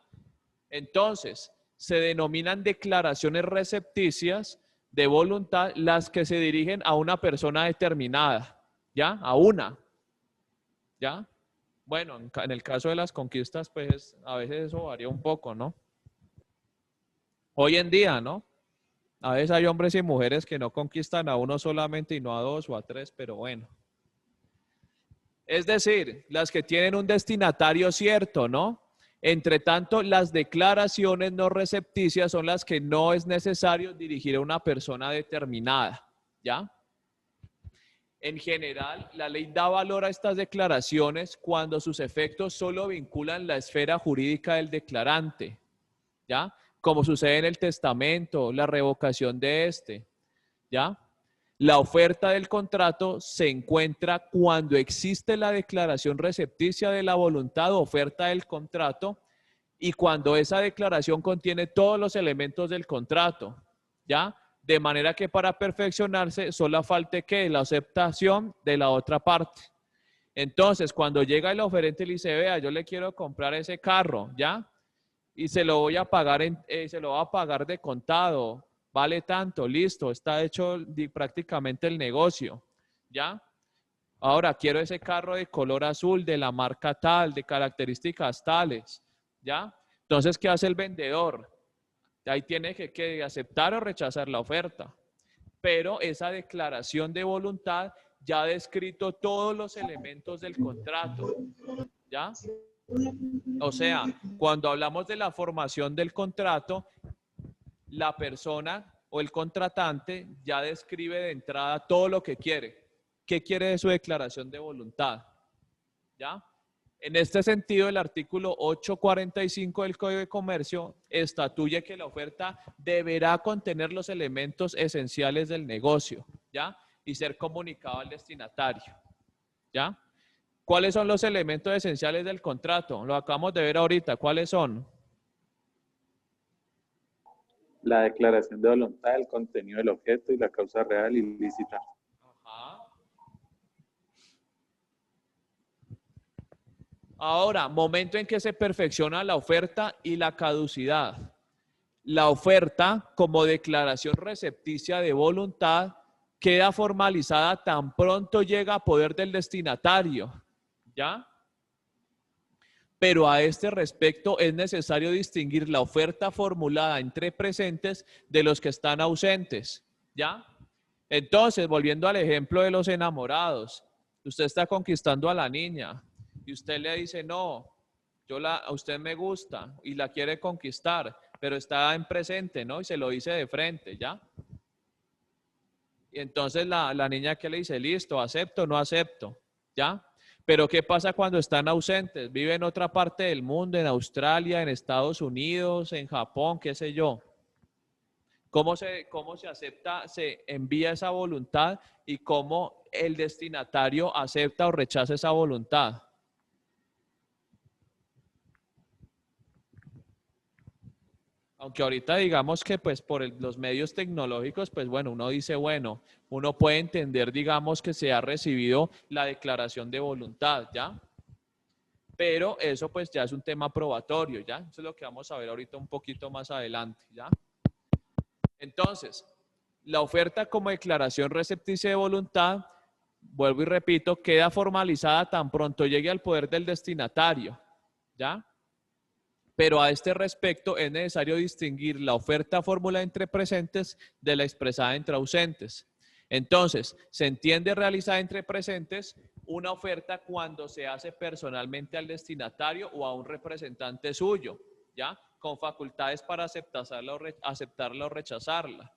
Entonces, se denominan declaraciones recepticias de voluntad las que se dirigen a una persona determinada, ¿ya? A una, ¿ya? Bueno, en el caso de las conquistas, pues a veces eso varía un poco, ¿no? Hoy en día, ¿no? A veces hay hombres y mujeres que no conquistan a uno solamente y no a dos o a tres, pero bueno. Es decir, las que tienen un destinatario cierto, ¿no? Entre tanto, las declaraciones no recepticias son las que no es necesario dirigir a una persona determinada, ¿ya? En general, la ley da valor a estas declaraciones cuando sus efectos solo vinculan la esfera jurídica del declarante, ¿ya? Como sucede en el testamento, la revocación de este, ¿ya? La oferta del contrato se encuentra cuando existe la declaración recepticia de la voluntad o oferta del contrato y cuando esa declaración contiene todos los elementos del contrato, ¿ya? De manera que para perfeccionarse solo falte que la aceptación de la otra parte. Entonces, cuando llega el oferente y le dice, vea, yo le quiero comprar ese carro, ¿ya? Y se lo voy a pagar, se lo va a pagar de contado, vale tanto, listo, está hecho prácticamente el negocio, ¿ya? Ahora, quiero ese carro de color azul, de la marca tal, de características tales, ¿ya? Entonces, ¿qué hace el vendedor? Ahí tiene que aceptar o rechazar la oferta. Pero esa declaración de voluntad ya ha descrito todos los elementos del contrato, ¿ya? O sea, cuando hablamos de la formación del contrato, la persona o el contratante ya describe de entrada todo lo que quiere. ¿Qué quiere de su declaración de voluntad? ¿Ya? En este sentido, el artículo 845 del Código de Comercio estatuye que la oferta deberá contener los elementos esenciales del negocio, ¿ya? Y ser comunicado al destinatario, ¿ya? ¿Cuáles son los elementos esenciales del contrato? Lo acabamos de ver ahorita. ¿Cuáles son? La declaración de voluntad, el contenido del objeto y la causa real y lícita. Ajá. Ahora, momento en que se perfecciona la oferta y la caducidad. La oferta, como declaración recepticia de voluntad, queda formalizada tan pronto llega a poder del destinatario, ¿ya? Pero a este respecto es necesario distinguir la oferta formulada entre presentes de los que están ausentes, ¿ya? Entonces, volviendo al ejemplo de los enamorados, usted está conquistando a la niña y usted le dice, no, a usted me gusta y la quiere conquistar, pero está en presente, ¿no? Y se lo dice de frente, ¿ya? Y entonces la niña que le dice, listo, acepto, no acepto, ¿ya? Pero ¿qué pasa cuando están ausentes? Viven en otra parte del mundo, en Australia, en Estados Unidos, en Japón, qué sé yo. ¿Cómo se acepta, se envía esa voluntad y cómo el destinatario acepta o rechaza esa voluntad? Aunque ahorita digamos que pues por los medios tecnológicos, pues bueno, uno dice, bueno, uno puede entender, digamos, que se ha recibido la declaración de voluntad, ¿ya? Pero eso pues ya es un tema probatorio, ¿ya? Eso es lo que vamos a ver ahorita un poquito más adelante, ¿ya? Entonces, la oferta como declaración recepticia de voluntad, vuelvo y repito, queda formalizada tan pronto llegue al poder del destinatario, ¿ya? Pero a este respecto es necesario distinguir la oferta fórmula entre presentes de la expresada entre ausentes. Entonces, se entiende realizada entre presentes una oferta cuando se hace personalmente al destinatario o a un representante suyo, ¿ya? Con facultades para aceptarla o rechazarla.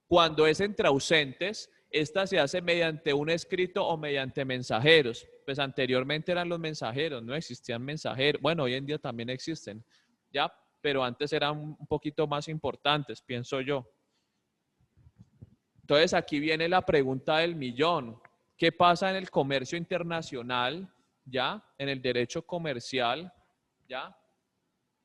Cuando es entre ausentes, esta se hace mediante un escrito o mediante mensajeros. Pues anteriormente eran los mensajeros, no existían mensajeros. Bueno, hoy en día también existen, ¿ya? Pero antes eran un poquito más importantes, pienso yo. Entonces aquí viene la pregunta del millón. ¿Qué pasa en el comercio internacional, ya? En el derecho comercial, ¿ya?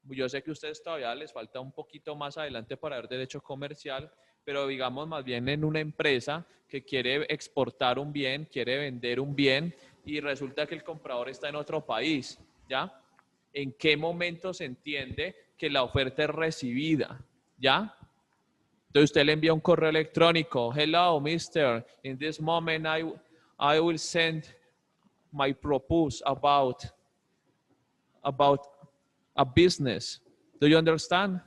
Yo sé que a ustedes todavía les falta un poquito más adelante para ver derecho comercial, pero digamos más bien en una empresa que quiere exportar un bien, quiere vender un bien y resulta que el comprador está en otro país, ¿ya? ¿En qué momento se entiende que la oferta es recibida, ¿ya? Entonces usted le envía un correo electrónico, hello, mister, in this moment I will send my proposal about a business. Do you understand?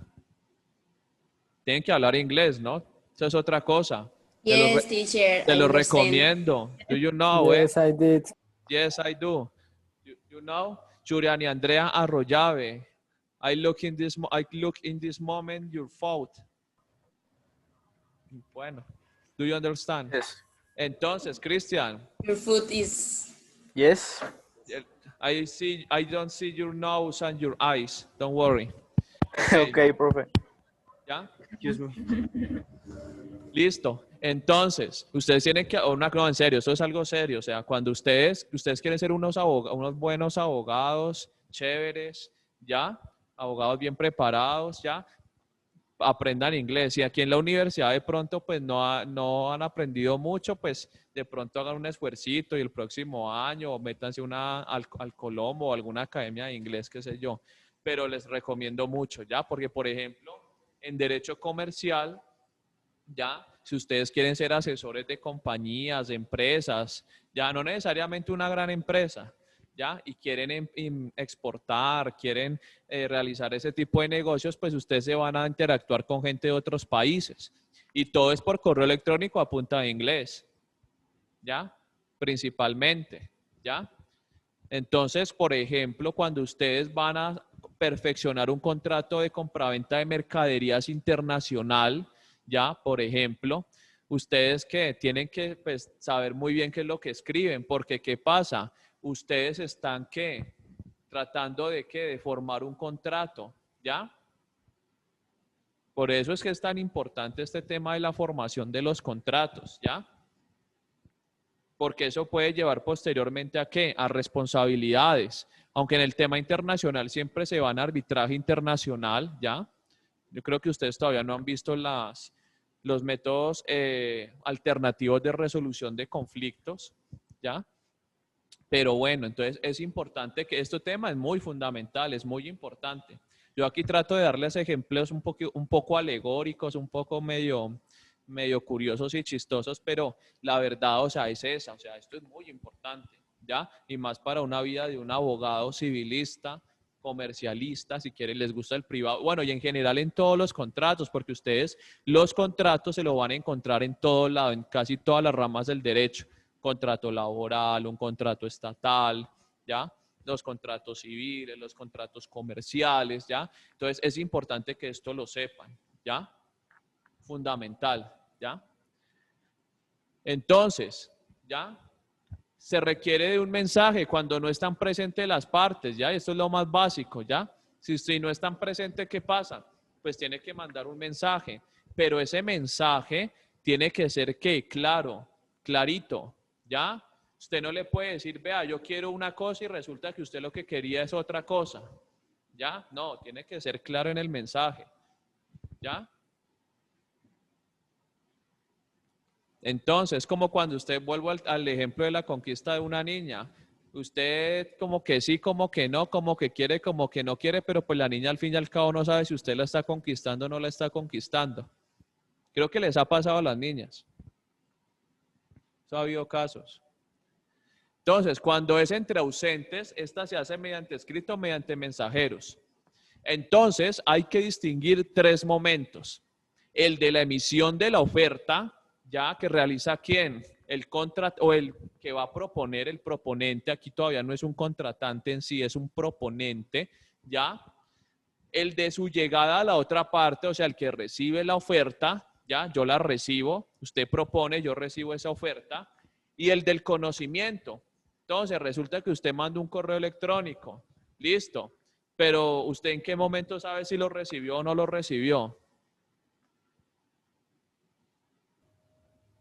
Tienen que hablar inglés, ¿no? Eso es otra cosa. Yes, teacher. Te I lo understand. recomiendo. Do you know Yes, I did. Yes, I do. You know? Juliani Andrea Arroyave. I look in this moment your fault. Bueno. Do you understand? Yes. Entonces, Christian. Your food is... Yes. I don't see your nose and your eyes. Don't worry. Okay, profe. ¿Ya? Excuse me. Listo. Entonces, ustedes tienen que, no, en serio, eso es algo serio. O sea, cuando ustedes quieren ser unos buenos abogados, chéveres, ¿ya? Abogados bien preparados, ¿ya? Aprendan inglés. Y aquí en la universidad de pronto, pues no han aprendido mucho, pues de pronto hagan un esfuercito y el próximo año o métanse al Colombo o alguna academia de inglés, qué sé yo. Pero les recomiendo mucho, ¿ya? Porque, por ejemplo, en derecho comercial, ya, si ustedes quieren ser asesores de compañías, de empresas, ya no necesariamente una gran empresa, ya, y quieren exportar, quieren realizar ese tipo de negocios, pues ustedes se van a interactuar con gente de otros países. Y todo es por correo electrónico a punta de inglés, ya, principalmente, ya. Entonces, por ejemplo, cuando ustedes van a perfeccionar un contrato de compraventa de mercaderías internacional, ya, por ejemplo, ustedes que tienen que pues, saber muy bien qué es lo que escriben, porque ¿qué pasa? Ustedes están ¿qué? Tratando de ¿qué? De formar un contrato, ¿ya? Por eso es que es tan importante este tema de la formación de los contratos, ¿ya? Porque eso puede llevar posteriormente a ¿qué? A responsabilidades. Aunque en el tema internacional siempre se va en arbitraje internacional, ¿ya? Yo creo que ustedes todavía no han visto los métodos alternativos de resolución de conflictos, ¿ya? Pero bueno, entonces es importante que este tema es muy fundamental, es muy importante. Yo aquí trato de darles ejemplos un poco alegóricos, un poco medio curiosos y chistosos, pero la verdad, o sea, es esa, o sea, esto es muy importante, ¿ya? Y más para una vida de un abogado civilista, comercialista, si quieren, les gusta el privado, bueno, y en general en todos los contratos, porque ustedes los contratos se lo van a encontrar en todo lado, en casi todas las ramas del derecho, contrato laboral, un contrato estatal, ¿ya? Los contratos civiles, los contratos comerciales, ¿ya? Entonces es importante que esto lo sepan, ¿ya? Fundamental, ¿ya? Entonces, ¿ya? se requiere de un mensaje cuando no están presentes las partes, ¿ya? Esto es lo más básico, ¿ya? Si no están presentes, ¿qué pasa? Pues tiene que mandar un mensaje, pero ese mensaje tiene que ser, ¿qué? Claro, clarito, ¿ya? Usted no le puede decir, vea, yo quiero una cosa y resulta que usted lo que quería es otra cosa, ¿ya? No, tiene que ser claro en el mensaje, ¿ya? Entonces, como cuando usted, vuelvo al ejemplo de la conquista de una niña, usted como que sí, como que no, como que quiere, como que no quiere, pero pues la niña al fin y al cabo no sabe si usted la está conquistando o no la está conquistando. Creo que les ha pasado a las niñas. Eso ha habido casos. Entonces, cuando es entre ausentes, esta se hace mediante escrito, mediante mensajeros. Entonces, hay que distinguir 3 momentos. El de la emisión de la oferta, ya que realiza quién, el contrato o el que va a proponer, el proponente, aquí todavía no es un contratante en sí, es un proponente, ya. El de su llegada a la otra parte, o sea, el que recibe la oferta, ya, yo la recibo, usted propone, yo recibo esa oferta, y el del conocimiento. Entonces, resulta que usted manda un correo electrónico, listo, pero ¿usted en qué momento sabe si lo recibió o no lo recibió?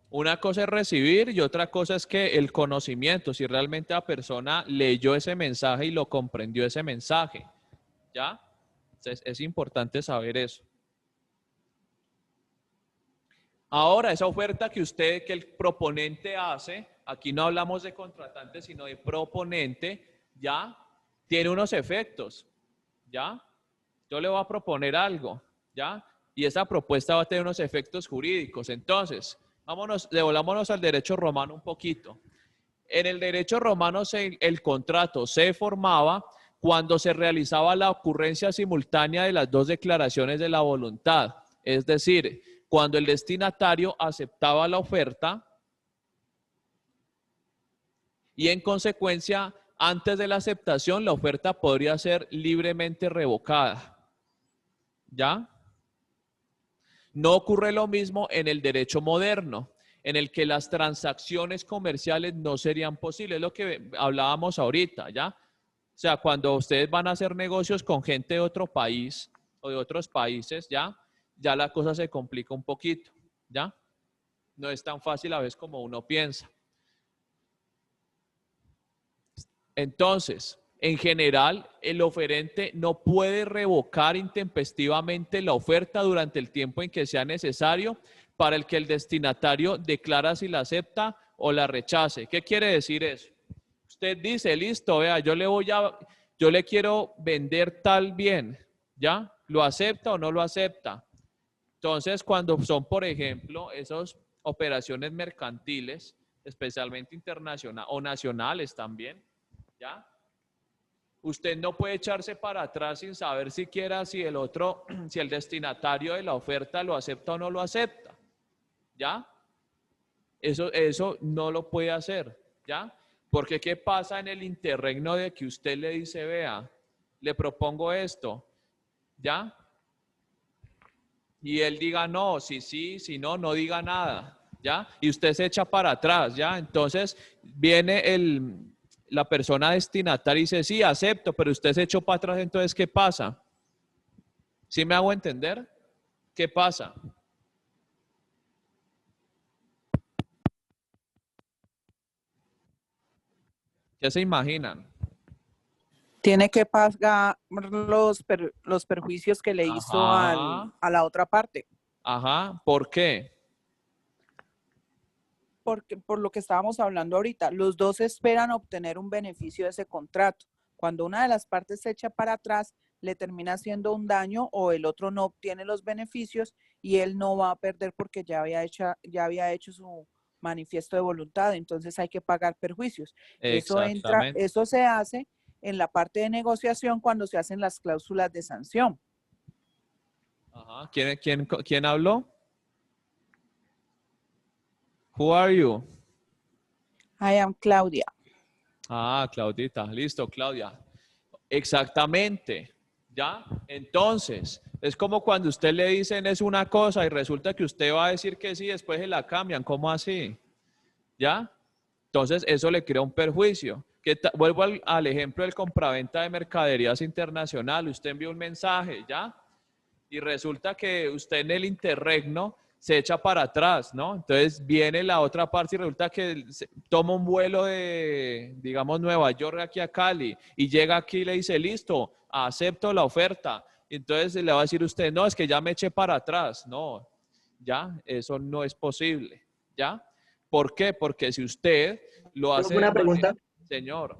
Una cosa es recibir y otra cosa es que el conocimiento, si realmente la persona leyó ese mensaje y lo comprendió ese mensaje, ¿ya? Entonces, es importante saber eso. Ahora, esa oferta que el proponente hace, aquí no hablamos de contratante, sino de proponente, ¿ya? Tiene unos efectos, ¿ya? Yo le voy a proponer algo, ¿ya? Y esa propuesta va a tener unos efectos jurídicos. Entonces, devolvámonos al derecho romano un poquito. En el derecho romano el contrato se formaba cuando se realizaba la ocurrencia simultánea de las 2 declaraciones de la voluntad. Es decir, cuando el destinatario aceptaba la oferta y en consecuencia, antes de la aceptación, la oferta podría ser libremente revocada. ¿Ya? No ocurre lo mismo en el derecho moderno, en el que las transacciones comerciales no serían posibles, es lo que hablábamos ahorita, ¿ya? O sea, cuando ustedes van a hacer negocios con gente de otro país o de otros países, ya la cosa se complica un poquito, ¿ya? No es tan fácil a veces como uno piensa. Entonces, en general, el oferente no puede revocar intempestivamente la oferta durante el tiempo en que sea necesario para el que el destinatario declara si la acepta o la rechace. ¿Qué quiere decir eso? Usted dice, listo, vea, yo le quiero vender tal bien, ¿ya? ¿Lo acepta o no lo acepta? Entonces, cuando son, por ejemplo, esas operaciones mercantiles, especialmente internacionales o nacionales también, ¿ya? Usted no puede echarse para atrás sin saber siquiera si el destinatario de la oferta lo acepta o no lo acepta, ¿ya? Eso no lo puede hacer, ¿ya? Porque ¿qué pasa en el interregno de que usted le dice, vea, le propongo esto, ¿ya? Y él diga no, sí, si no, no diga nada, ¿ya? Y usted se echa para atrás, ¿ya? Entonces viene la persona destinataria y dice, sí, acepto, pero usted se echó para atrás, entonces, ¿qué pasa? ¿Sí me hago entender? ¿Qué pasa? ¿Qué se imaginan? Tiene que pagar los perjuicios que le hizo a la otra parte. Ajá, ¿por qué? Porque, por lo que estábamos hablando ahorita, los dos esperan obtener un beneficio de ese contrato. Cuando una de las partes se echa para atrás, le termina haciendo un daño o el otro no obtiene los beneficios y él no va a perder porque ya había hecho su manifiesto de voluntad, entonces hay que pagar perjuicios. Eso se hace en la parte de negociación cuando se hacen las cláusulas de sanción. Ajá. ¿Quién habló? Who are you? I am Claudia. Ah, Claudita. Listo, Claudia. Exactamente. ¿Ya? Entonces, es como cuando usted le dicen es una cosa y resulta que usted va a decir que sí, después se la cambian. ¿Cómo así? ¿Ya? Entonces, eso le crea un perjuicio. Vuelvo al ejemplo del compraventa de mercaderías internacional. Usted envía un mensaje, ¿ya? Y resulta que usted en el interregno se echa para atrás, ¿no? Entonces viene la otra parte y resulta que toma un vuelo de, digamos, Nueva York aquí a Cali y llega aquí y le dice, listo, acepto la oferta. Y entonces le va a decir usted, no, es que ya me eché para atrás. No, ya, eso no es posible, ¿ya? ¿Por qué? Porque si usted lo hace... Una pregunta. Señor.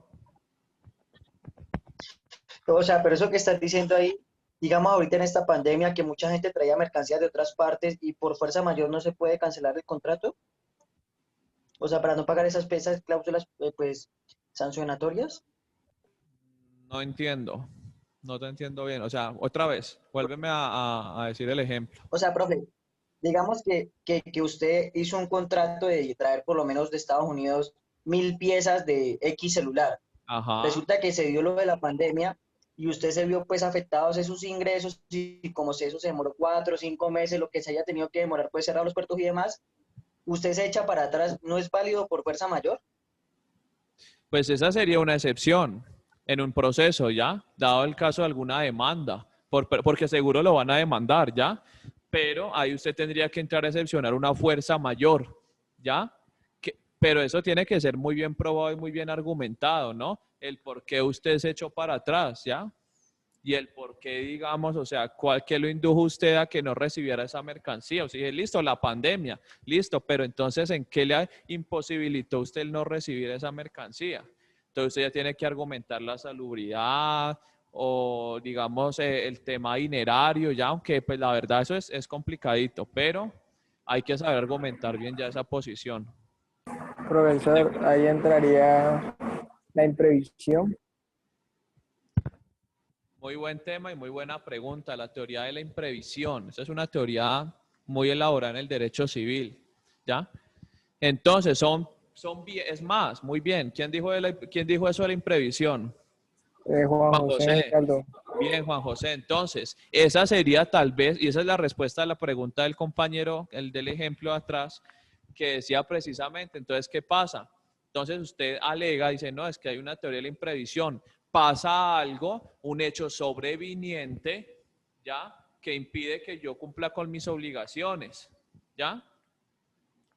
O sea, pero eso que estás diciendo ahí, digamos ahorita en esta pandemia que mucha gente traía mercancías de otras partes y por fuerza mayor no se puede cancelar el contrato. O sea, para no pagar esas cláusulas pues sancionatorias. No entiendo. No te entiendo bien. O sea, otra vez, vuélveme a decir el ejemplo. O sea, profe, digamos que usted hizo un contrato de traer por lo menos de Estados Unidos 1000 piezas de X celular. Ajá. Resulta que se dio lo de la pandemia y usted se vio pues afectados en sus ingresos y como si eso se demoró 4 o 5 meses, lo que se haya tenido que demorar, pues cerrar los puertos y demás, usted se echa para atrás, ¿no es válido por fuerza mayor? Pues esa sería una excepción en un proceso, ¿ya? Dado el caso de alguna demanda, porque seguro lo van a demandar, ¿ya? Pero ahí usted tendría que entrar a excepcionar una fuerza mayor, ¿ya? Pero eso tiene que ser muy bien probado y muy bien argumentado, ¿no? El por qué usted se echó para atrás, ¿ya? Y el por qué, digamos, o sea, ¿qué lo indujo usted a que no recibiera esa mercancía? O sea, listo, la pandemia, listo, pero entonces, ¿en qué le imposibilitó usted el no recibir esa mercancía? Entonces, usted ya tiene que argumentar la salubridad o, digamos, el tema dinerario, ¿ya? Aunque, pues, la verdad, eso es complicadito, pero hay que saber argumentar bien ya esa posición. Profesor, ahí entraría la imprevisión. Muy buen tema y muy buena pregunta, la teoría de la imprevisión. Esa es una teoría muy elaborada en el derecho civil, ¿ya? Entonces, es más, muy bien. ¿Quién dijo eso de la imprevisión? Juan José. Bien, Juan José. Entonces, esa sería tal vez, y esa es la respuesta a la pregunta del compañero, el del ejemplo de atrás, que decía precisamente, entonces, ¿qué pasa? Entonces usted alega, dice, no, es que hay una teoría de la imprevisión. Pasa algo, un hecho sobreviniente, ¿ya? Que impide que yo cumpla con mis obligaciones, ¿ya?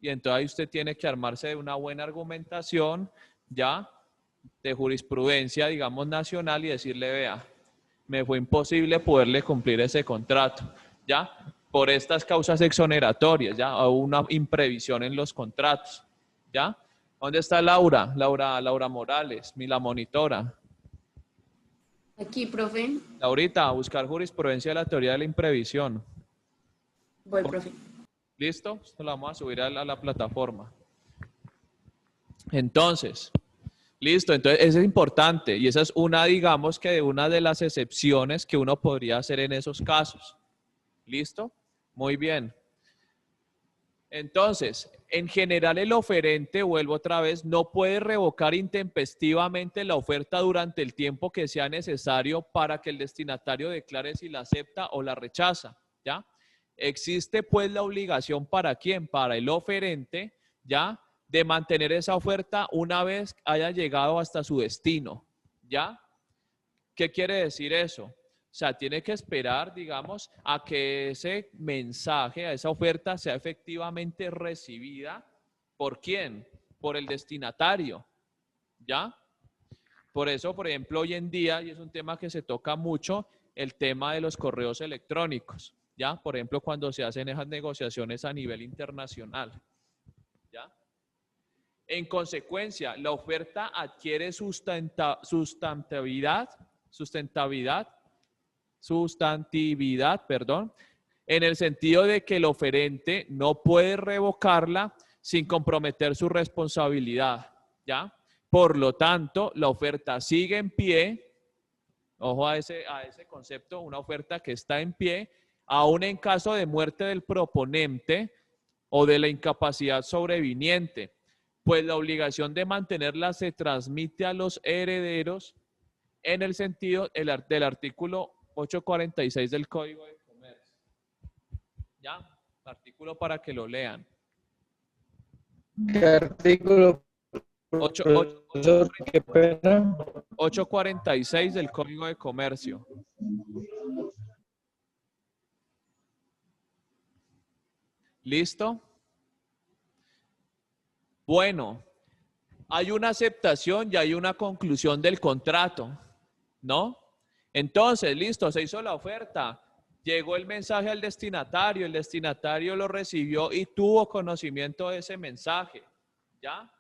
Y entonces ahí usted tiene que armarse de una buena argumentación, ¿ya? De jurisprudencia, digamos, nacional y decirle, vea, me fue imposible poderle cumplir ese contrato, ¿ya? Por estas causas exoneratorias, ¿ya? O una imprevisión en los contratos, ¿ya? ¿Dónde está Laura? Laura Morales, la monitora. Aquí, profe. Laurita, a buscar jurisprudencia de la teoría de la imprevisión. Voy, profe. ¿Listo? Esto lo vamos a subir a la plataforma. Entonces, listo. Entonces, eso es importante y esa es una, digamos que una de las excepciones que uno podría hacer en esos casos. ¿Listo? Muy bien. Entonces, en general el oferente, vuelvo otra vez, no puede revocar intempestivamente la oferta durante el tiempo que sea necesario para que el destinatario declare si la acepta o la rechaza, ¿ya? Existe pues la obligación ¿para quién? Para el oferente, ¿ya? De mantener esa oferta una vez haya llegado hasta su destino, ¿ya? ¿Qué quiere decir eso? O sea, tiene que esperar, digamos, a que ese mensaje, a esa oferta sea efectivamente recibida. ¿Por quién? Por el destinatario, ¿ya? Por eso, por ejemplo, hoy en día, y es un tema que se toca mucho, el tema de los correos electrónicos, ¿ya? Por ejemplo, cuando se hacen esas negociaciones a nivel internacional, ¿ya? En consecuencia, la oferta adquiere sustantividad, en el sentido de que el oferente no puede revocarla sin comprometer su responsabilidad, ¿ya? Por lo tanto, la oferta sigue en pie, ojo a ese concepto, una oferta que está en pie, aún en caso de muerte del proponente o de la incapacidad sobreviniente, pues la obligación de mantenerla se transmite a los herederos en el sentido del artículo 846 del Código de Comercio. ¿Ya? Artículo para que lo lean. ¿Qué artículo? Qué pena. 846 del Código de Comercio. ¿Listo? Bueno, hay una aceptación y hay una conclusión del contrato, ¿no? Entonces, listo, se hizo la oferta, llegó el mensaje al destinatario, el destinatario lo recibió y tuvo conocimiento de ese mensaje, ¿ya?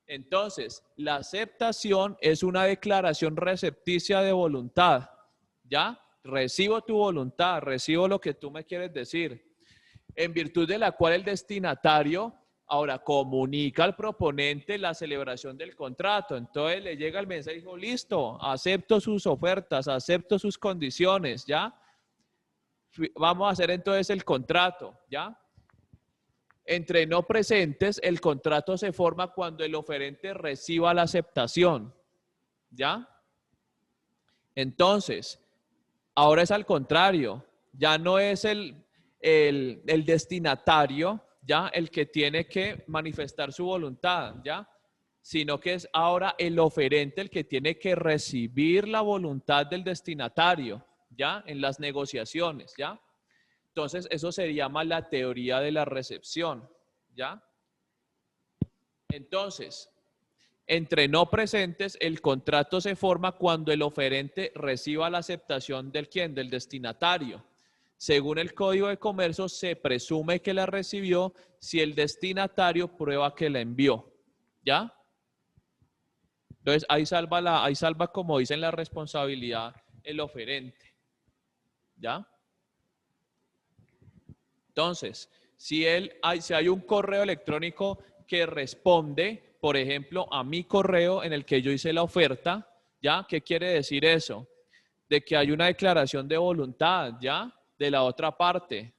Entonces, la aceptación es una declaración recepticia de voluntad, ¿ya? Recibo tu voluntad, recibo lo que tú me quieres decir, en virtud de la cual el destinatario ahora comunica al proponente la celebración del contrato. Entonces le llega el mensaje y dijo, listo, acepto sus ofertas, acepto sus condiciones, ¿ya? Vamos a hacer entonces el contrato, ¿ya? Entre no presentes, el contrato se forma cuando el oferente reciba la aceptación, ¿ya? Entonces, ahora es al contrario, ya no es el destinatario, ¿ya? El que tiene que manifestar su voluntad, ¿ya? Sino que es ahora el oferente el que tiene que recibir la voluntad del destinatario, ¿ya? En las negociaciones, ¿ya? Entonces, eso se llama la teoría de la recepción, ¿ya? Entonces, entre no presentes, el contrato se forma cuando el oferente reciba la aceptación del ¿quién? Del destinatario. Según el Código de Comercio, se presume que la recibió si el destinatario prueba que la envió, ¿ya? Entonces, ahí salva, como dicen, la responsabilidad el oferente, ¿ya? Entonces, si hay un correo electrónico que responde, por ejemplo, a mi correo en el que yo hice la oferta, ¿ya? ¿Qué quiere decir eso? De que hay una declaración de voluntad, ¿ya? De la otra parte,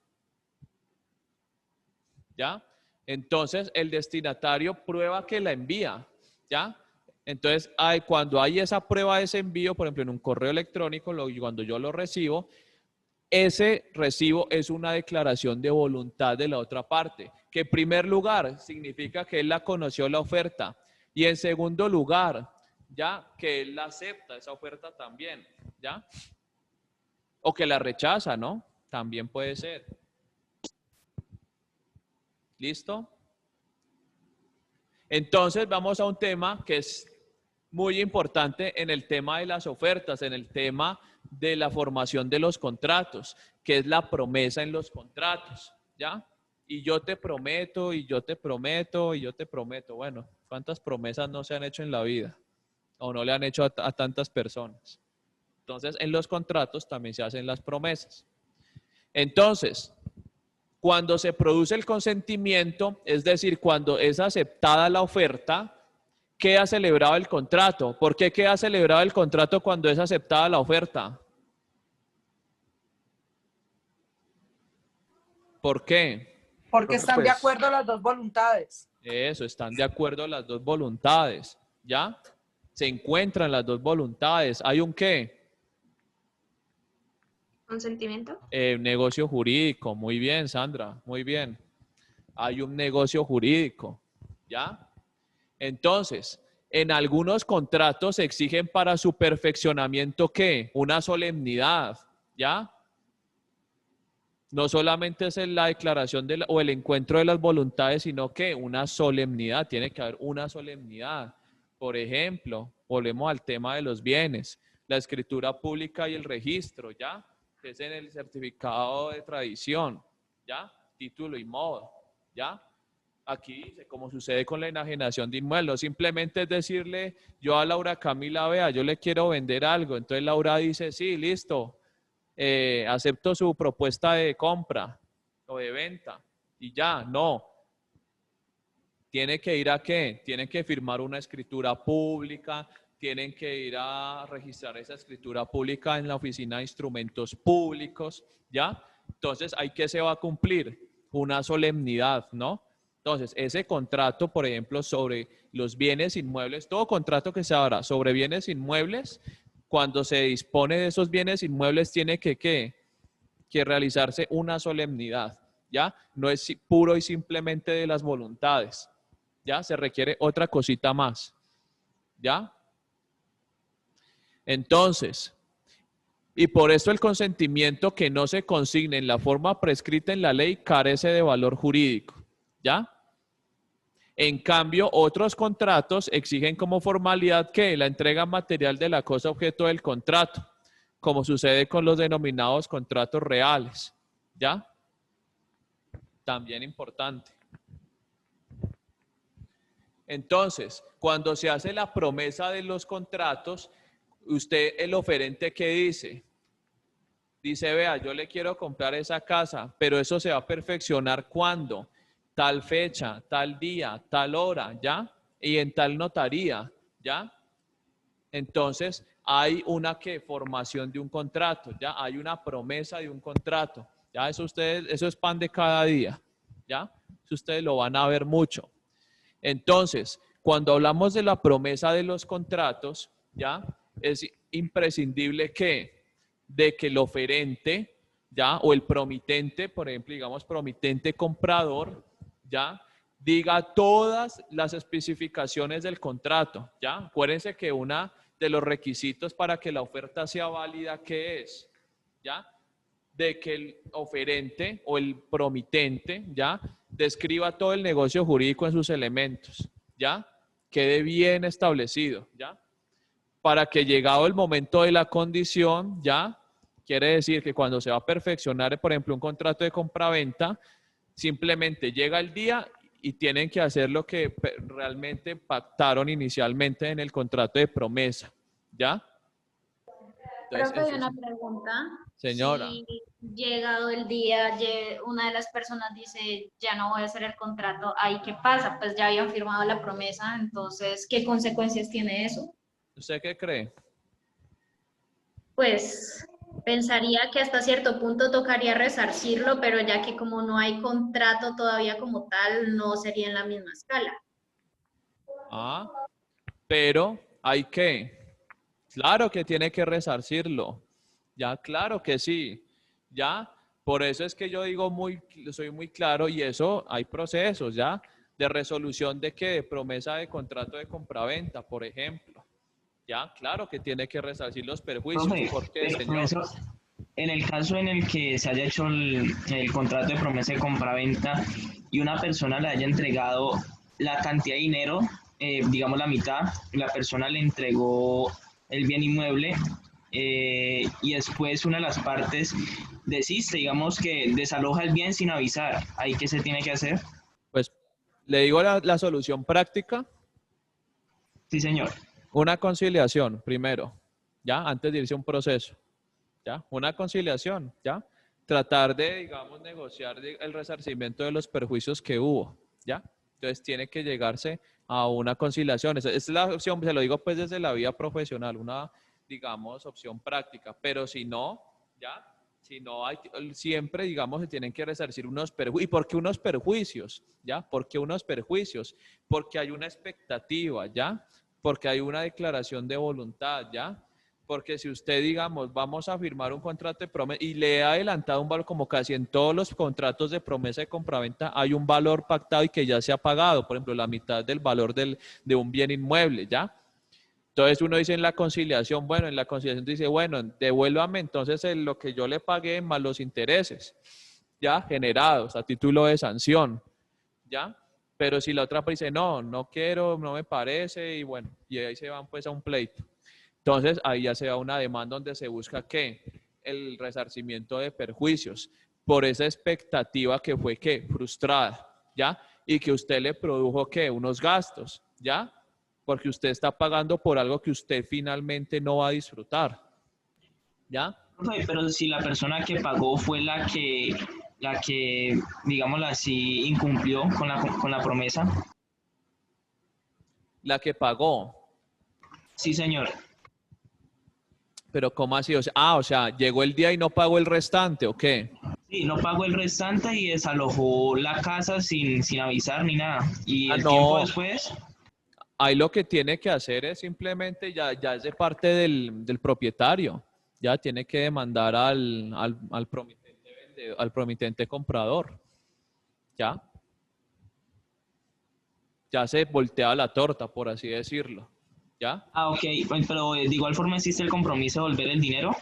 ¿ya? Entonces, el destinatario prueba que la envía, ¿ya? Entonces, cuando hay esa prueba de ese envío, por ejemplo, en un correo electrónico, cuando yo lo recibo, ese recibo es una declaración de voluntad de la otra parte, que en primer lugar significa que él la conoció la oferta y en segundo lugar, ya que él la acepta esa oferta también, ¿ya? O que la rechaza, ¿no? También puede ser. ¿Listo? Entonces vamos a un tema que es muy importante en el tema de las ofertas, en el tema de la formación de los contratos, que es la promesa en los contratos, ¿ya? Y yo te prometo, y yo te prometo, y yo te prometo. Bueno, ¿cuántas promesas no se han hecho en la vida? O no le han hecho a tantas personas. Entonces, en los contratos también se hacen las promesas. Entonces, cuando se produce el consentimiento, es decir, cuando es aceptada la oferta, queda celebrado el contrato. ¿Por qué queda celebrado el contrato cuando es aceptada la oferta? ¿Por qué? Porque están de acuerdo las dos voluntades. Eso, están de acuerdo las dos voluntades, ¿ya? Se encuentran las dos voluntades. ¿Hay un qué? ¿Consentimiento? Negocio jurídico. Muy bien, Sandra. Muy bien. Hay un negocio jurídico, ¿ya? Entonces, en algunos contratos se exigen para su perfeccionamiento ¿qué? Una solemnidad, ¿ya? No solamente es la declaración o el encuentro de las voluntades, sino que una solemnidad, tiene que haber una solemnidad. Por ejemplo, volvemos al tema de los bienes, la escritura pública y el registro, ¿ya? Que es en el certificado de tradición, ¿ya? Título y modo, ¿ya? Aquí, como sucede con la enajenación de inmuebles, simplemente es decirle yo a Laura Camila, vea, yo le quiero vender algo. Entonces Laura dice, sí, listo, acepto su propuesta de compra o de venta. Y ya, no. Tiene que ir a ¿qué? Tienen que firmar una escritura pública, tienen que ir a registrar esa escritura pública en la oficina de instrumentos públicos, ¿ya? Entonces, ¿ahí qué se va a cumplir? Una solemnidad, ¿no? Entonces, ese contrato, por ejemplo, sobre los bienes inmuebles, todo contrato que se abra sobre bienes inmuebles, cuando se dispone de esos bienes inmuebles, tiene que realizarse una solemnidad, ¿ya? No es puro y simplemente de las voluntades, ¿ya? Se requiere otra cosita más, ¿ya? Entonces, y por eso el consentimiento que no se consigne en la forma prescrita en la ley carece de valor jurídico, ¿ya? En cambio, otros contratos exigen como formalidad que la entrega material de la cosa objeto del contrato, como sucede con los denominados contratos reales, ¿ya? También importante. Entonces, cuando se hace la promesa de los contratos, usted, el oferente, ¿qué dice? Dice, vea, yo le quiero comprar esa casa, pero eso se va a perfeccionar ¿cuándo? Tal fecha, tal día, tal hora, ¿ya? Y en tal notaría, ¿ya? Entonces, hay una formación de un contrato, ¿ya? Hay una promesa de un contrato, ¿ya? Eso es pan de cada día, ¿ya? Eso ustedes lo van a ver mucho. Entonces, cuando hablamos de la promesa de los contratos, ¿ya? Es imprescindible de que el oferente, ¿ya? O el promitente, por ejemplo, digamos promitente comprador, ¿ya? Diga todas las especificaciones del contrato, ¿ya? Acuérdense que uno de los requisitos para que la oferta sea válida, ¿qué es? ¿Ya? De que el oferente o el promitente, ¿ya? Describa todo el negocio jurídico en sus elementos, ¿ya? Quede bien establecido, ¿ya? Para que llegado el momento de la condición, ¿ya? Quiere decir que cuando se va a perfeccionar, por ejemplo, un contrato de compraventa, simplemente llega el día y tienen que hacer lo que realmente pactaron inicialmente en el contrato de promesa, ¿ya? Entonces, Profe, una pregunta. Señora. Si llegado el día, una de las personas dice, ya no voy a hacer el contrato, ¿ahí qué pasa? Pues ya habían firmado la promesa, entonces, ¿qué consecuencias tiene eso? ¿Usted qué cree? Pues pensaría que hasta cierto punto tocaría resarcirlo, pero ya que como no hay contrato todavía como tal, no sería en la misma escala. Ah, pero hay que, claro que tiene que resarcirlo, ya, claro que sí, ya, por eso es que yo digo soy muy claro y eso hay procesos, ya, de resolución de promesa de contrato de compraventa, por ejemplo, ya, claro que tiene que resarcir los perjuicios. Profe, ¿Por qué, señor? profesor, en el caso en el que se haya hecho el contrato de promesa de compraventa y una persona le haya entregado la cantidad de dinero, digamos la mitad, la persona le entregó el bien inmueble y después una de las partes desiste, digamos que desaloja el bien sin avisar, ¿ahí qué se tiene que hacer? Pues le digo la solución práctica. Sí, señor. Una conciliación primero, ¿ya? Antes de irse a un proceso, ¿ya? Una conciliación, ¿ya? Tratar de, digamos, negociar el resarcimiento de los perjuicios que hubo, ¿ya? Entonces tiene que llegarse a una conciliación. Esa es la opción, se lo digo pues desde la vida profesional, una, digamos, opción práctica. Pero si no, ¿ya? Si no hay, siempre, digamos, se tienen que resarcir unos perjuicios. ¿Y por qué unos perjuicios? ¿Ya? ¿Por qué unos perjuicios? Porque hay una expectativa, ¿ya? Porque hay una declaración de voluntad, ¿ya? Porque si usted, digamos, vamos a firmar un contrato de promesa y le he adelantado un valor, como casi en todos los contratos de promesa de compraventa, hay un valor pactado y que ya se ha pagado, por ejemplo, la mitad del valor de un bien inmueble, ¿ya? Entonces uno dice en la conciliación, bueno, en la conciliación dice, bueno, devuélvame entonces lo que yo le pagué más los intereses, ¿ya? Generados a título de sanción, ¿ya? Pero si la otra dice, no, no quiero, no me parece, y bueno, y ahí se van pues a un pleito. Entonces, ahí ya se va una demanda donde se busca, ¿qué? El resarcimiento de perjuicios por esa expectativa que fue, ¿qué? Frustrada, ¿ya? Y que usted le produjo, ¿qué? Unos gastos, ¿ya? Porque usted está pagando por algo que usted finalmente no va a disfrutar, ¿ya? Pero si la persona que pagó fue la que, digámoslo así, incumplió con la promesa. La que pagó. Sí, señor. Pero ¿cómo así? O sea, llegó el día y no pagó el restante, ¿o qué? Sí, no pagó el restante y desalojó la casa sin avisar ni nada. Y el tiempo después... Ahí lo que tiene que hacer es simplemente, ya es de parte del propietario, ya tiene que demandar al promitente comprador, ¿ya? ya se voltea la torta, por así decirlo, ¿ya? Ah, ok, pero de igual forma existe el compromiso de devolver el dinero.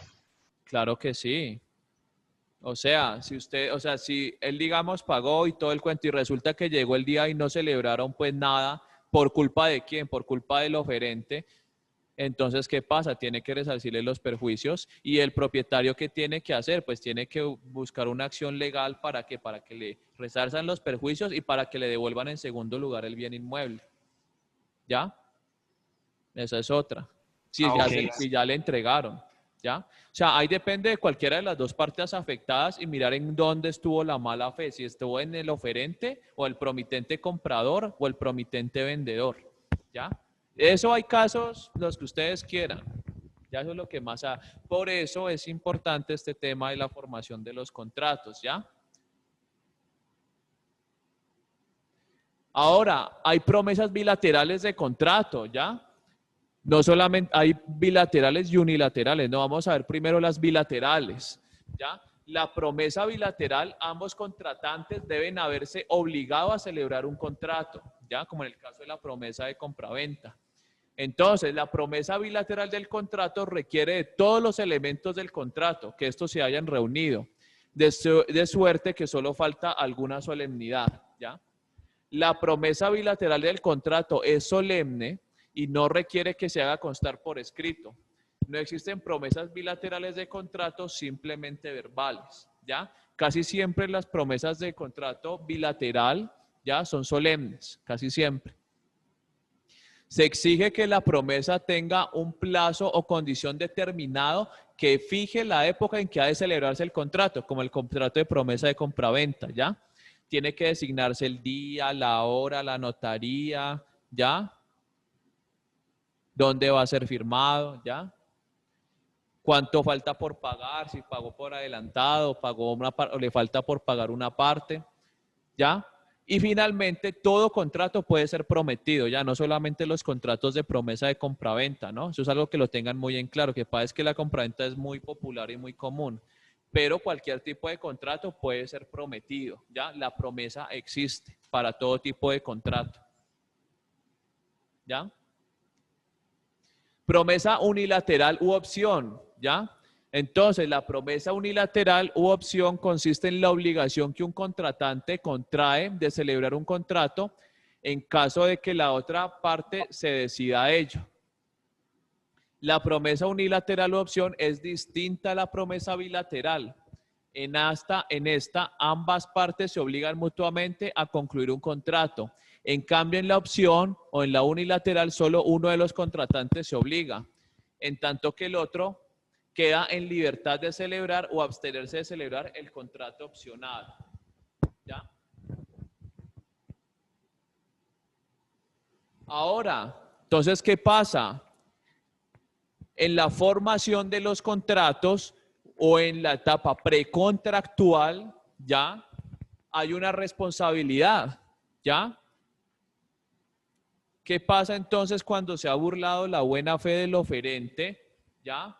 Claro que sí. O sea, si él, digamos, pagó y todo el cuento y resulta que llegó el día y no celebraron pues nada, ¿por culpa de quién? Por culpa del oferente. Entonces, ¿qué pasa? Tiene que resarcirle los perjuicios y el propietario, ¿qué tiene que hacer? Pues tiene que buscar una acción legal para que le resarzan los perjuicios y para que le devuelvan en segundo lugar el bien inmueble. ¿Ya? Esa es otra. Si ya le entregaron. ¿Ya? O sea, ahí depende de cualquiera de las dos partes afectadas y mirar en dónde estuvo la mala fe, si estuvo en el oferente o el promitente comprador o el promitente vendedor. ¿Ya? Eso hay casos, los que ustedes quieran. Ya eso es lo que más hay. Por eso es importante este tema de la formación de los contratos, ¿ya? Ahora, hay promesas bilaterales de contrato, ¿ya? No solamente hay bilaterales y unilaterales, no, vamos a ver primero las bilaterales, ¿ya? La promesa bilateral, ambos contratantes deben haberse obligado a celebrar un contrato, ¿ya? Como en el caso de la promesa de compraventa. Entonces, la promesa bilateral del contrato requiere de todos los elementos del contrato, que estos se hayan reunido, de suerte que solo falta alguna solemnidad, ¿ya? La promesa bilateral del contrato es solemne y no requiere que se haga constar por escrito. No existen promesas bilaterales de contrato simplemente verbales, ¿ya? Casi siempre las promesas de contrato bilateral, ¿ya? Son solemnes, casi siempre. Se exige que la promesa tenga un plazo o condición determinado que fije la época en que ha de celebrarse el contrato, como el contrato de promesa de compraventa, ¿ya? Tiene que designarse el día, la hora, la notaría, ¿ya? ¿Dónde va a ser firmado? ¿Ya? ¿Cuánto falta por pagar? Si pagó por adelantado, pagó o le falta por pagar una parte. ¿Ya? Y finalmente, todo contrato puede ser prometido, ya no solamente los contratos de promesa de compraventa, ¿no? Eso es algo que lo tengan muy en claro, que pasa es que la compraventa es muy popular y muy común, pero cualquier tipo de contrato puede ser prometido, ¿ya? La promesa existe para todo tipo de contrato. ¿Ya? Promesa unilateral u opción, ¿ya? Entonces, la promesa unilateral u opción consiste en la obligación que un contratante contrae de celebrar un contrato en caso de que la otra parte se decida a ello. La promesa unilateral u opción es distinta a la promesa bilateral. En esta, ambas partes se obligan mutuamente a concluir un contrato. En cambio, en la opción o en la unilateral, solo uno de los contratantes se obliga, en tanto que el otro queda en libertad de celebrar o abstenerse de celebrar el contrato opcionado. ¿Ya? Ahora, entonces, ¿qué pasa? En la formación de los contratos o en la etapa precontractual, ¿ya? Hay una responsabilidad, ¿ya? ¿Qué pasa entonces cuando se ha burlado la buena fe del oferente, ¿ya?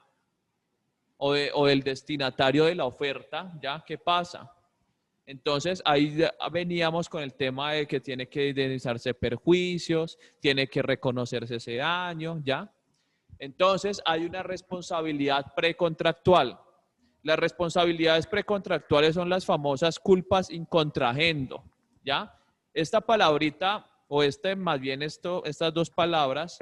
O del destinatario de la oferta, ¿ya? ¿Qué pasa? Entonces, ahí veníamos con el tema de que tiene que indemnizarse perjuicios, tiene que reconocerse ese daño, ¿ya? Entonces, hay una responsabilidad precontractual. Las responsabilidades precontractuales son las famosas culpas in contrahendo, ¿ya? Esta palabrita, o más bien estas dos palabras,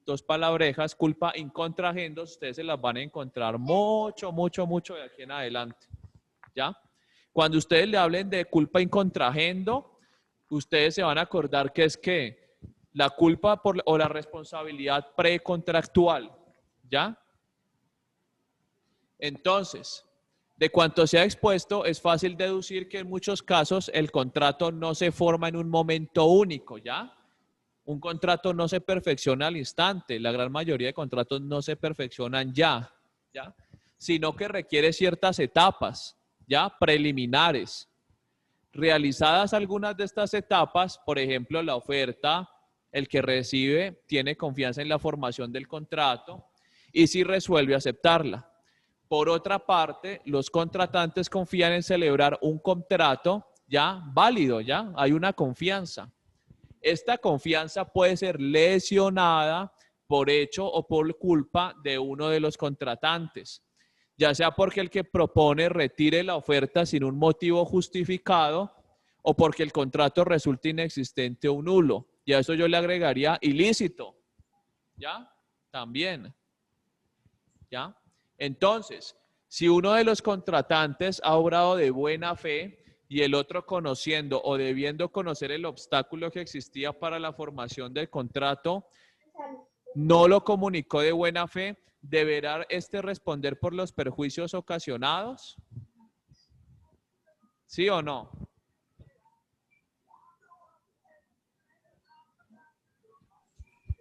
dos palabrejas, culpa in contrahendo, ustedes se las van a encontrar mucho de aquí en adelante, ¿ya? Cuando ustedes le hablen de culpa in contrahendo, ustedes se van a acordar que es que la culpa o la responsabilidad precontractual, ¿ya? Entonces, de cuanto se ha expuesto, es fácil deducir que en muchos casos el contrato no se forma en un momento único, ¿ya? Un contrato no se perfecciona al instante, la gran mayoría de contratos no se perfeccionan ya, sino que requiere ciertas etapas, ¿ya? Preliminares. Realizadas algunas de estas etapas, por ejemplo, la oferta, el que recibe tiene confianza en la formación del contrato y si resuelve aceptarla. Por otra parte, los contratantes confían en celebrar un contrato ya válido, ya hay una confianza. Esta confianza puede ser lesionada por hecho o por culpa de uno de los contratantes, ya sea porque el que propone retire la oferta sin un motivo justificado o porque el contrato resulte inexistente o nulo. Y a eso yo le agregaría ilícito. ¿Ya? También. ¿Ya? Entonces, si uno de los contratantes ha obrado de buena fe y el otro conociendo o debiendo conocer el obstáculo que existía para la formación del contrato, no lo comunicó de buena fe, ¿deberá este responder por los perjuicios ocasionados? ¿Sí o no?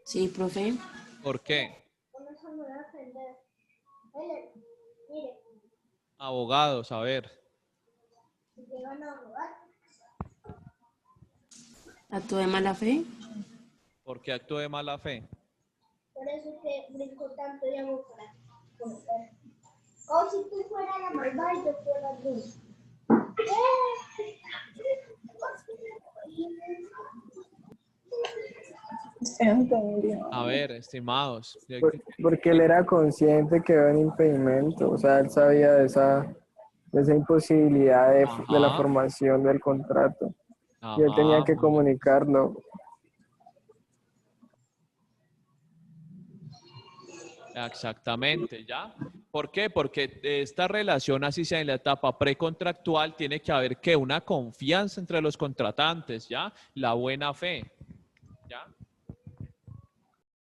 Sí, profe. ¿Por qué? Abogados, a ver. ¿Acto de mala fe? ¿Por qué actúo de mala fe? Por eso que brincó tanto de amor para conocer. O si tú fueras la malvada y yo fuera tú. A ver, estimados. Porque él era consciente que había un impedimento, o sea, él sabía de esa imposibilidad de la formación del contrato. Y él tenía que comunicarlo. Exactamente, ¿ya? ¿Por qué? Porque esta relación, así sea en la etapa precontractual, tiene que haber que una confianza entre los contratantes, ¿ya? La buena fe, ¿ya?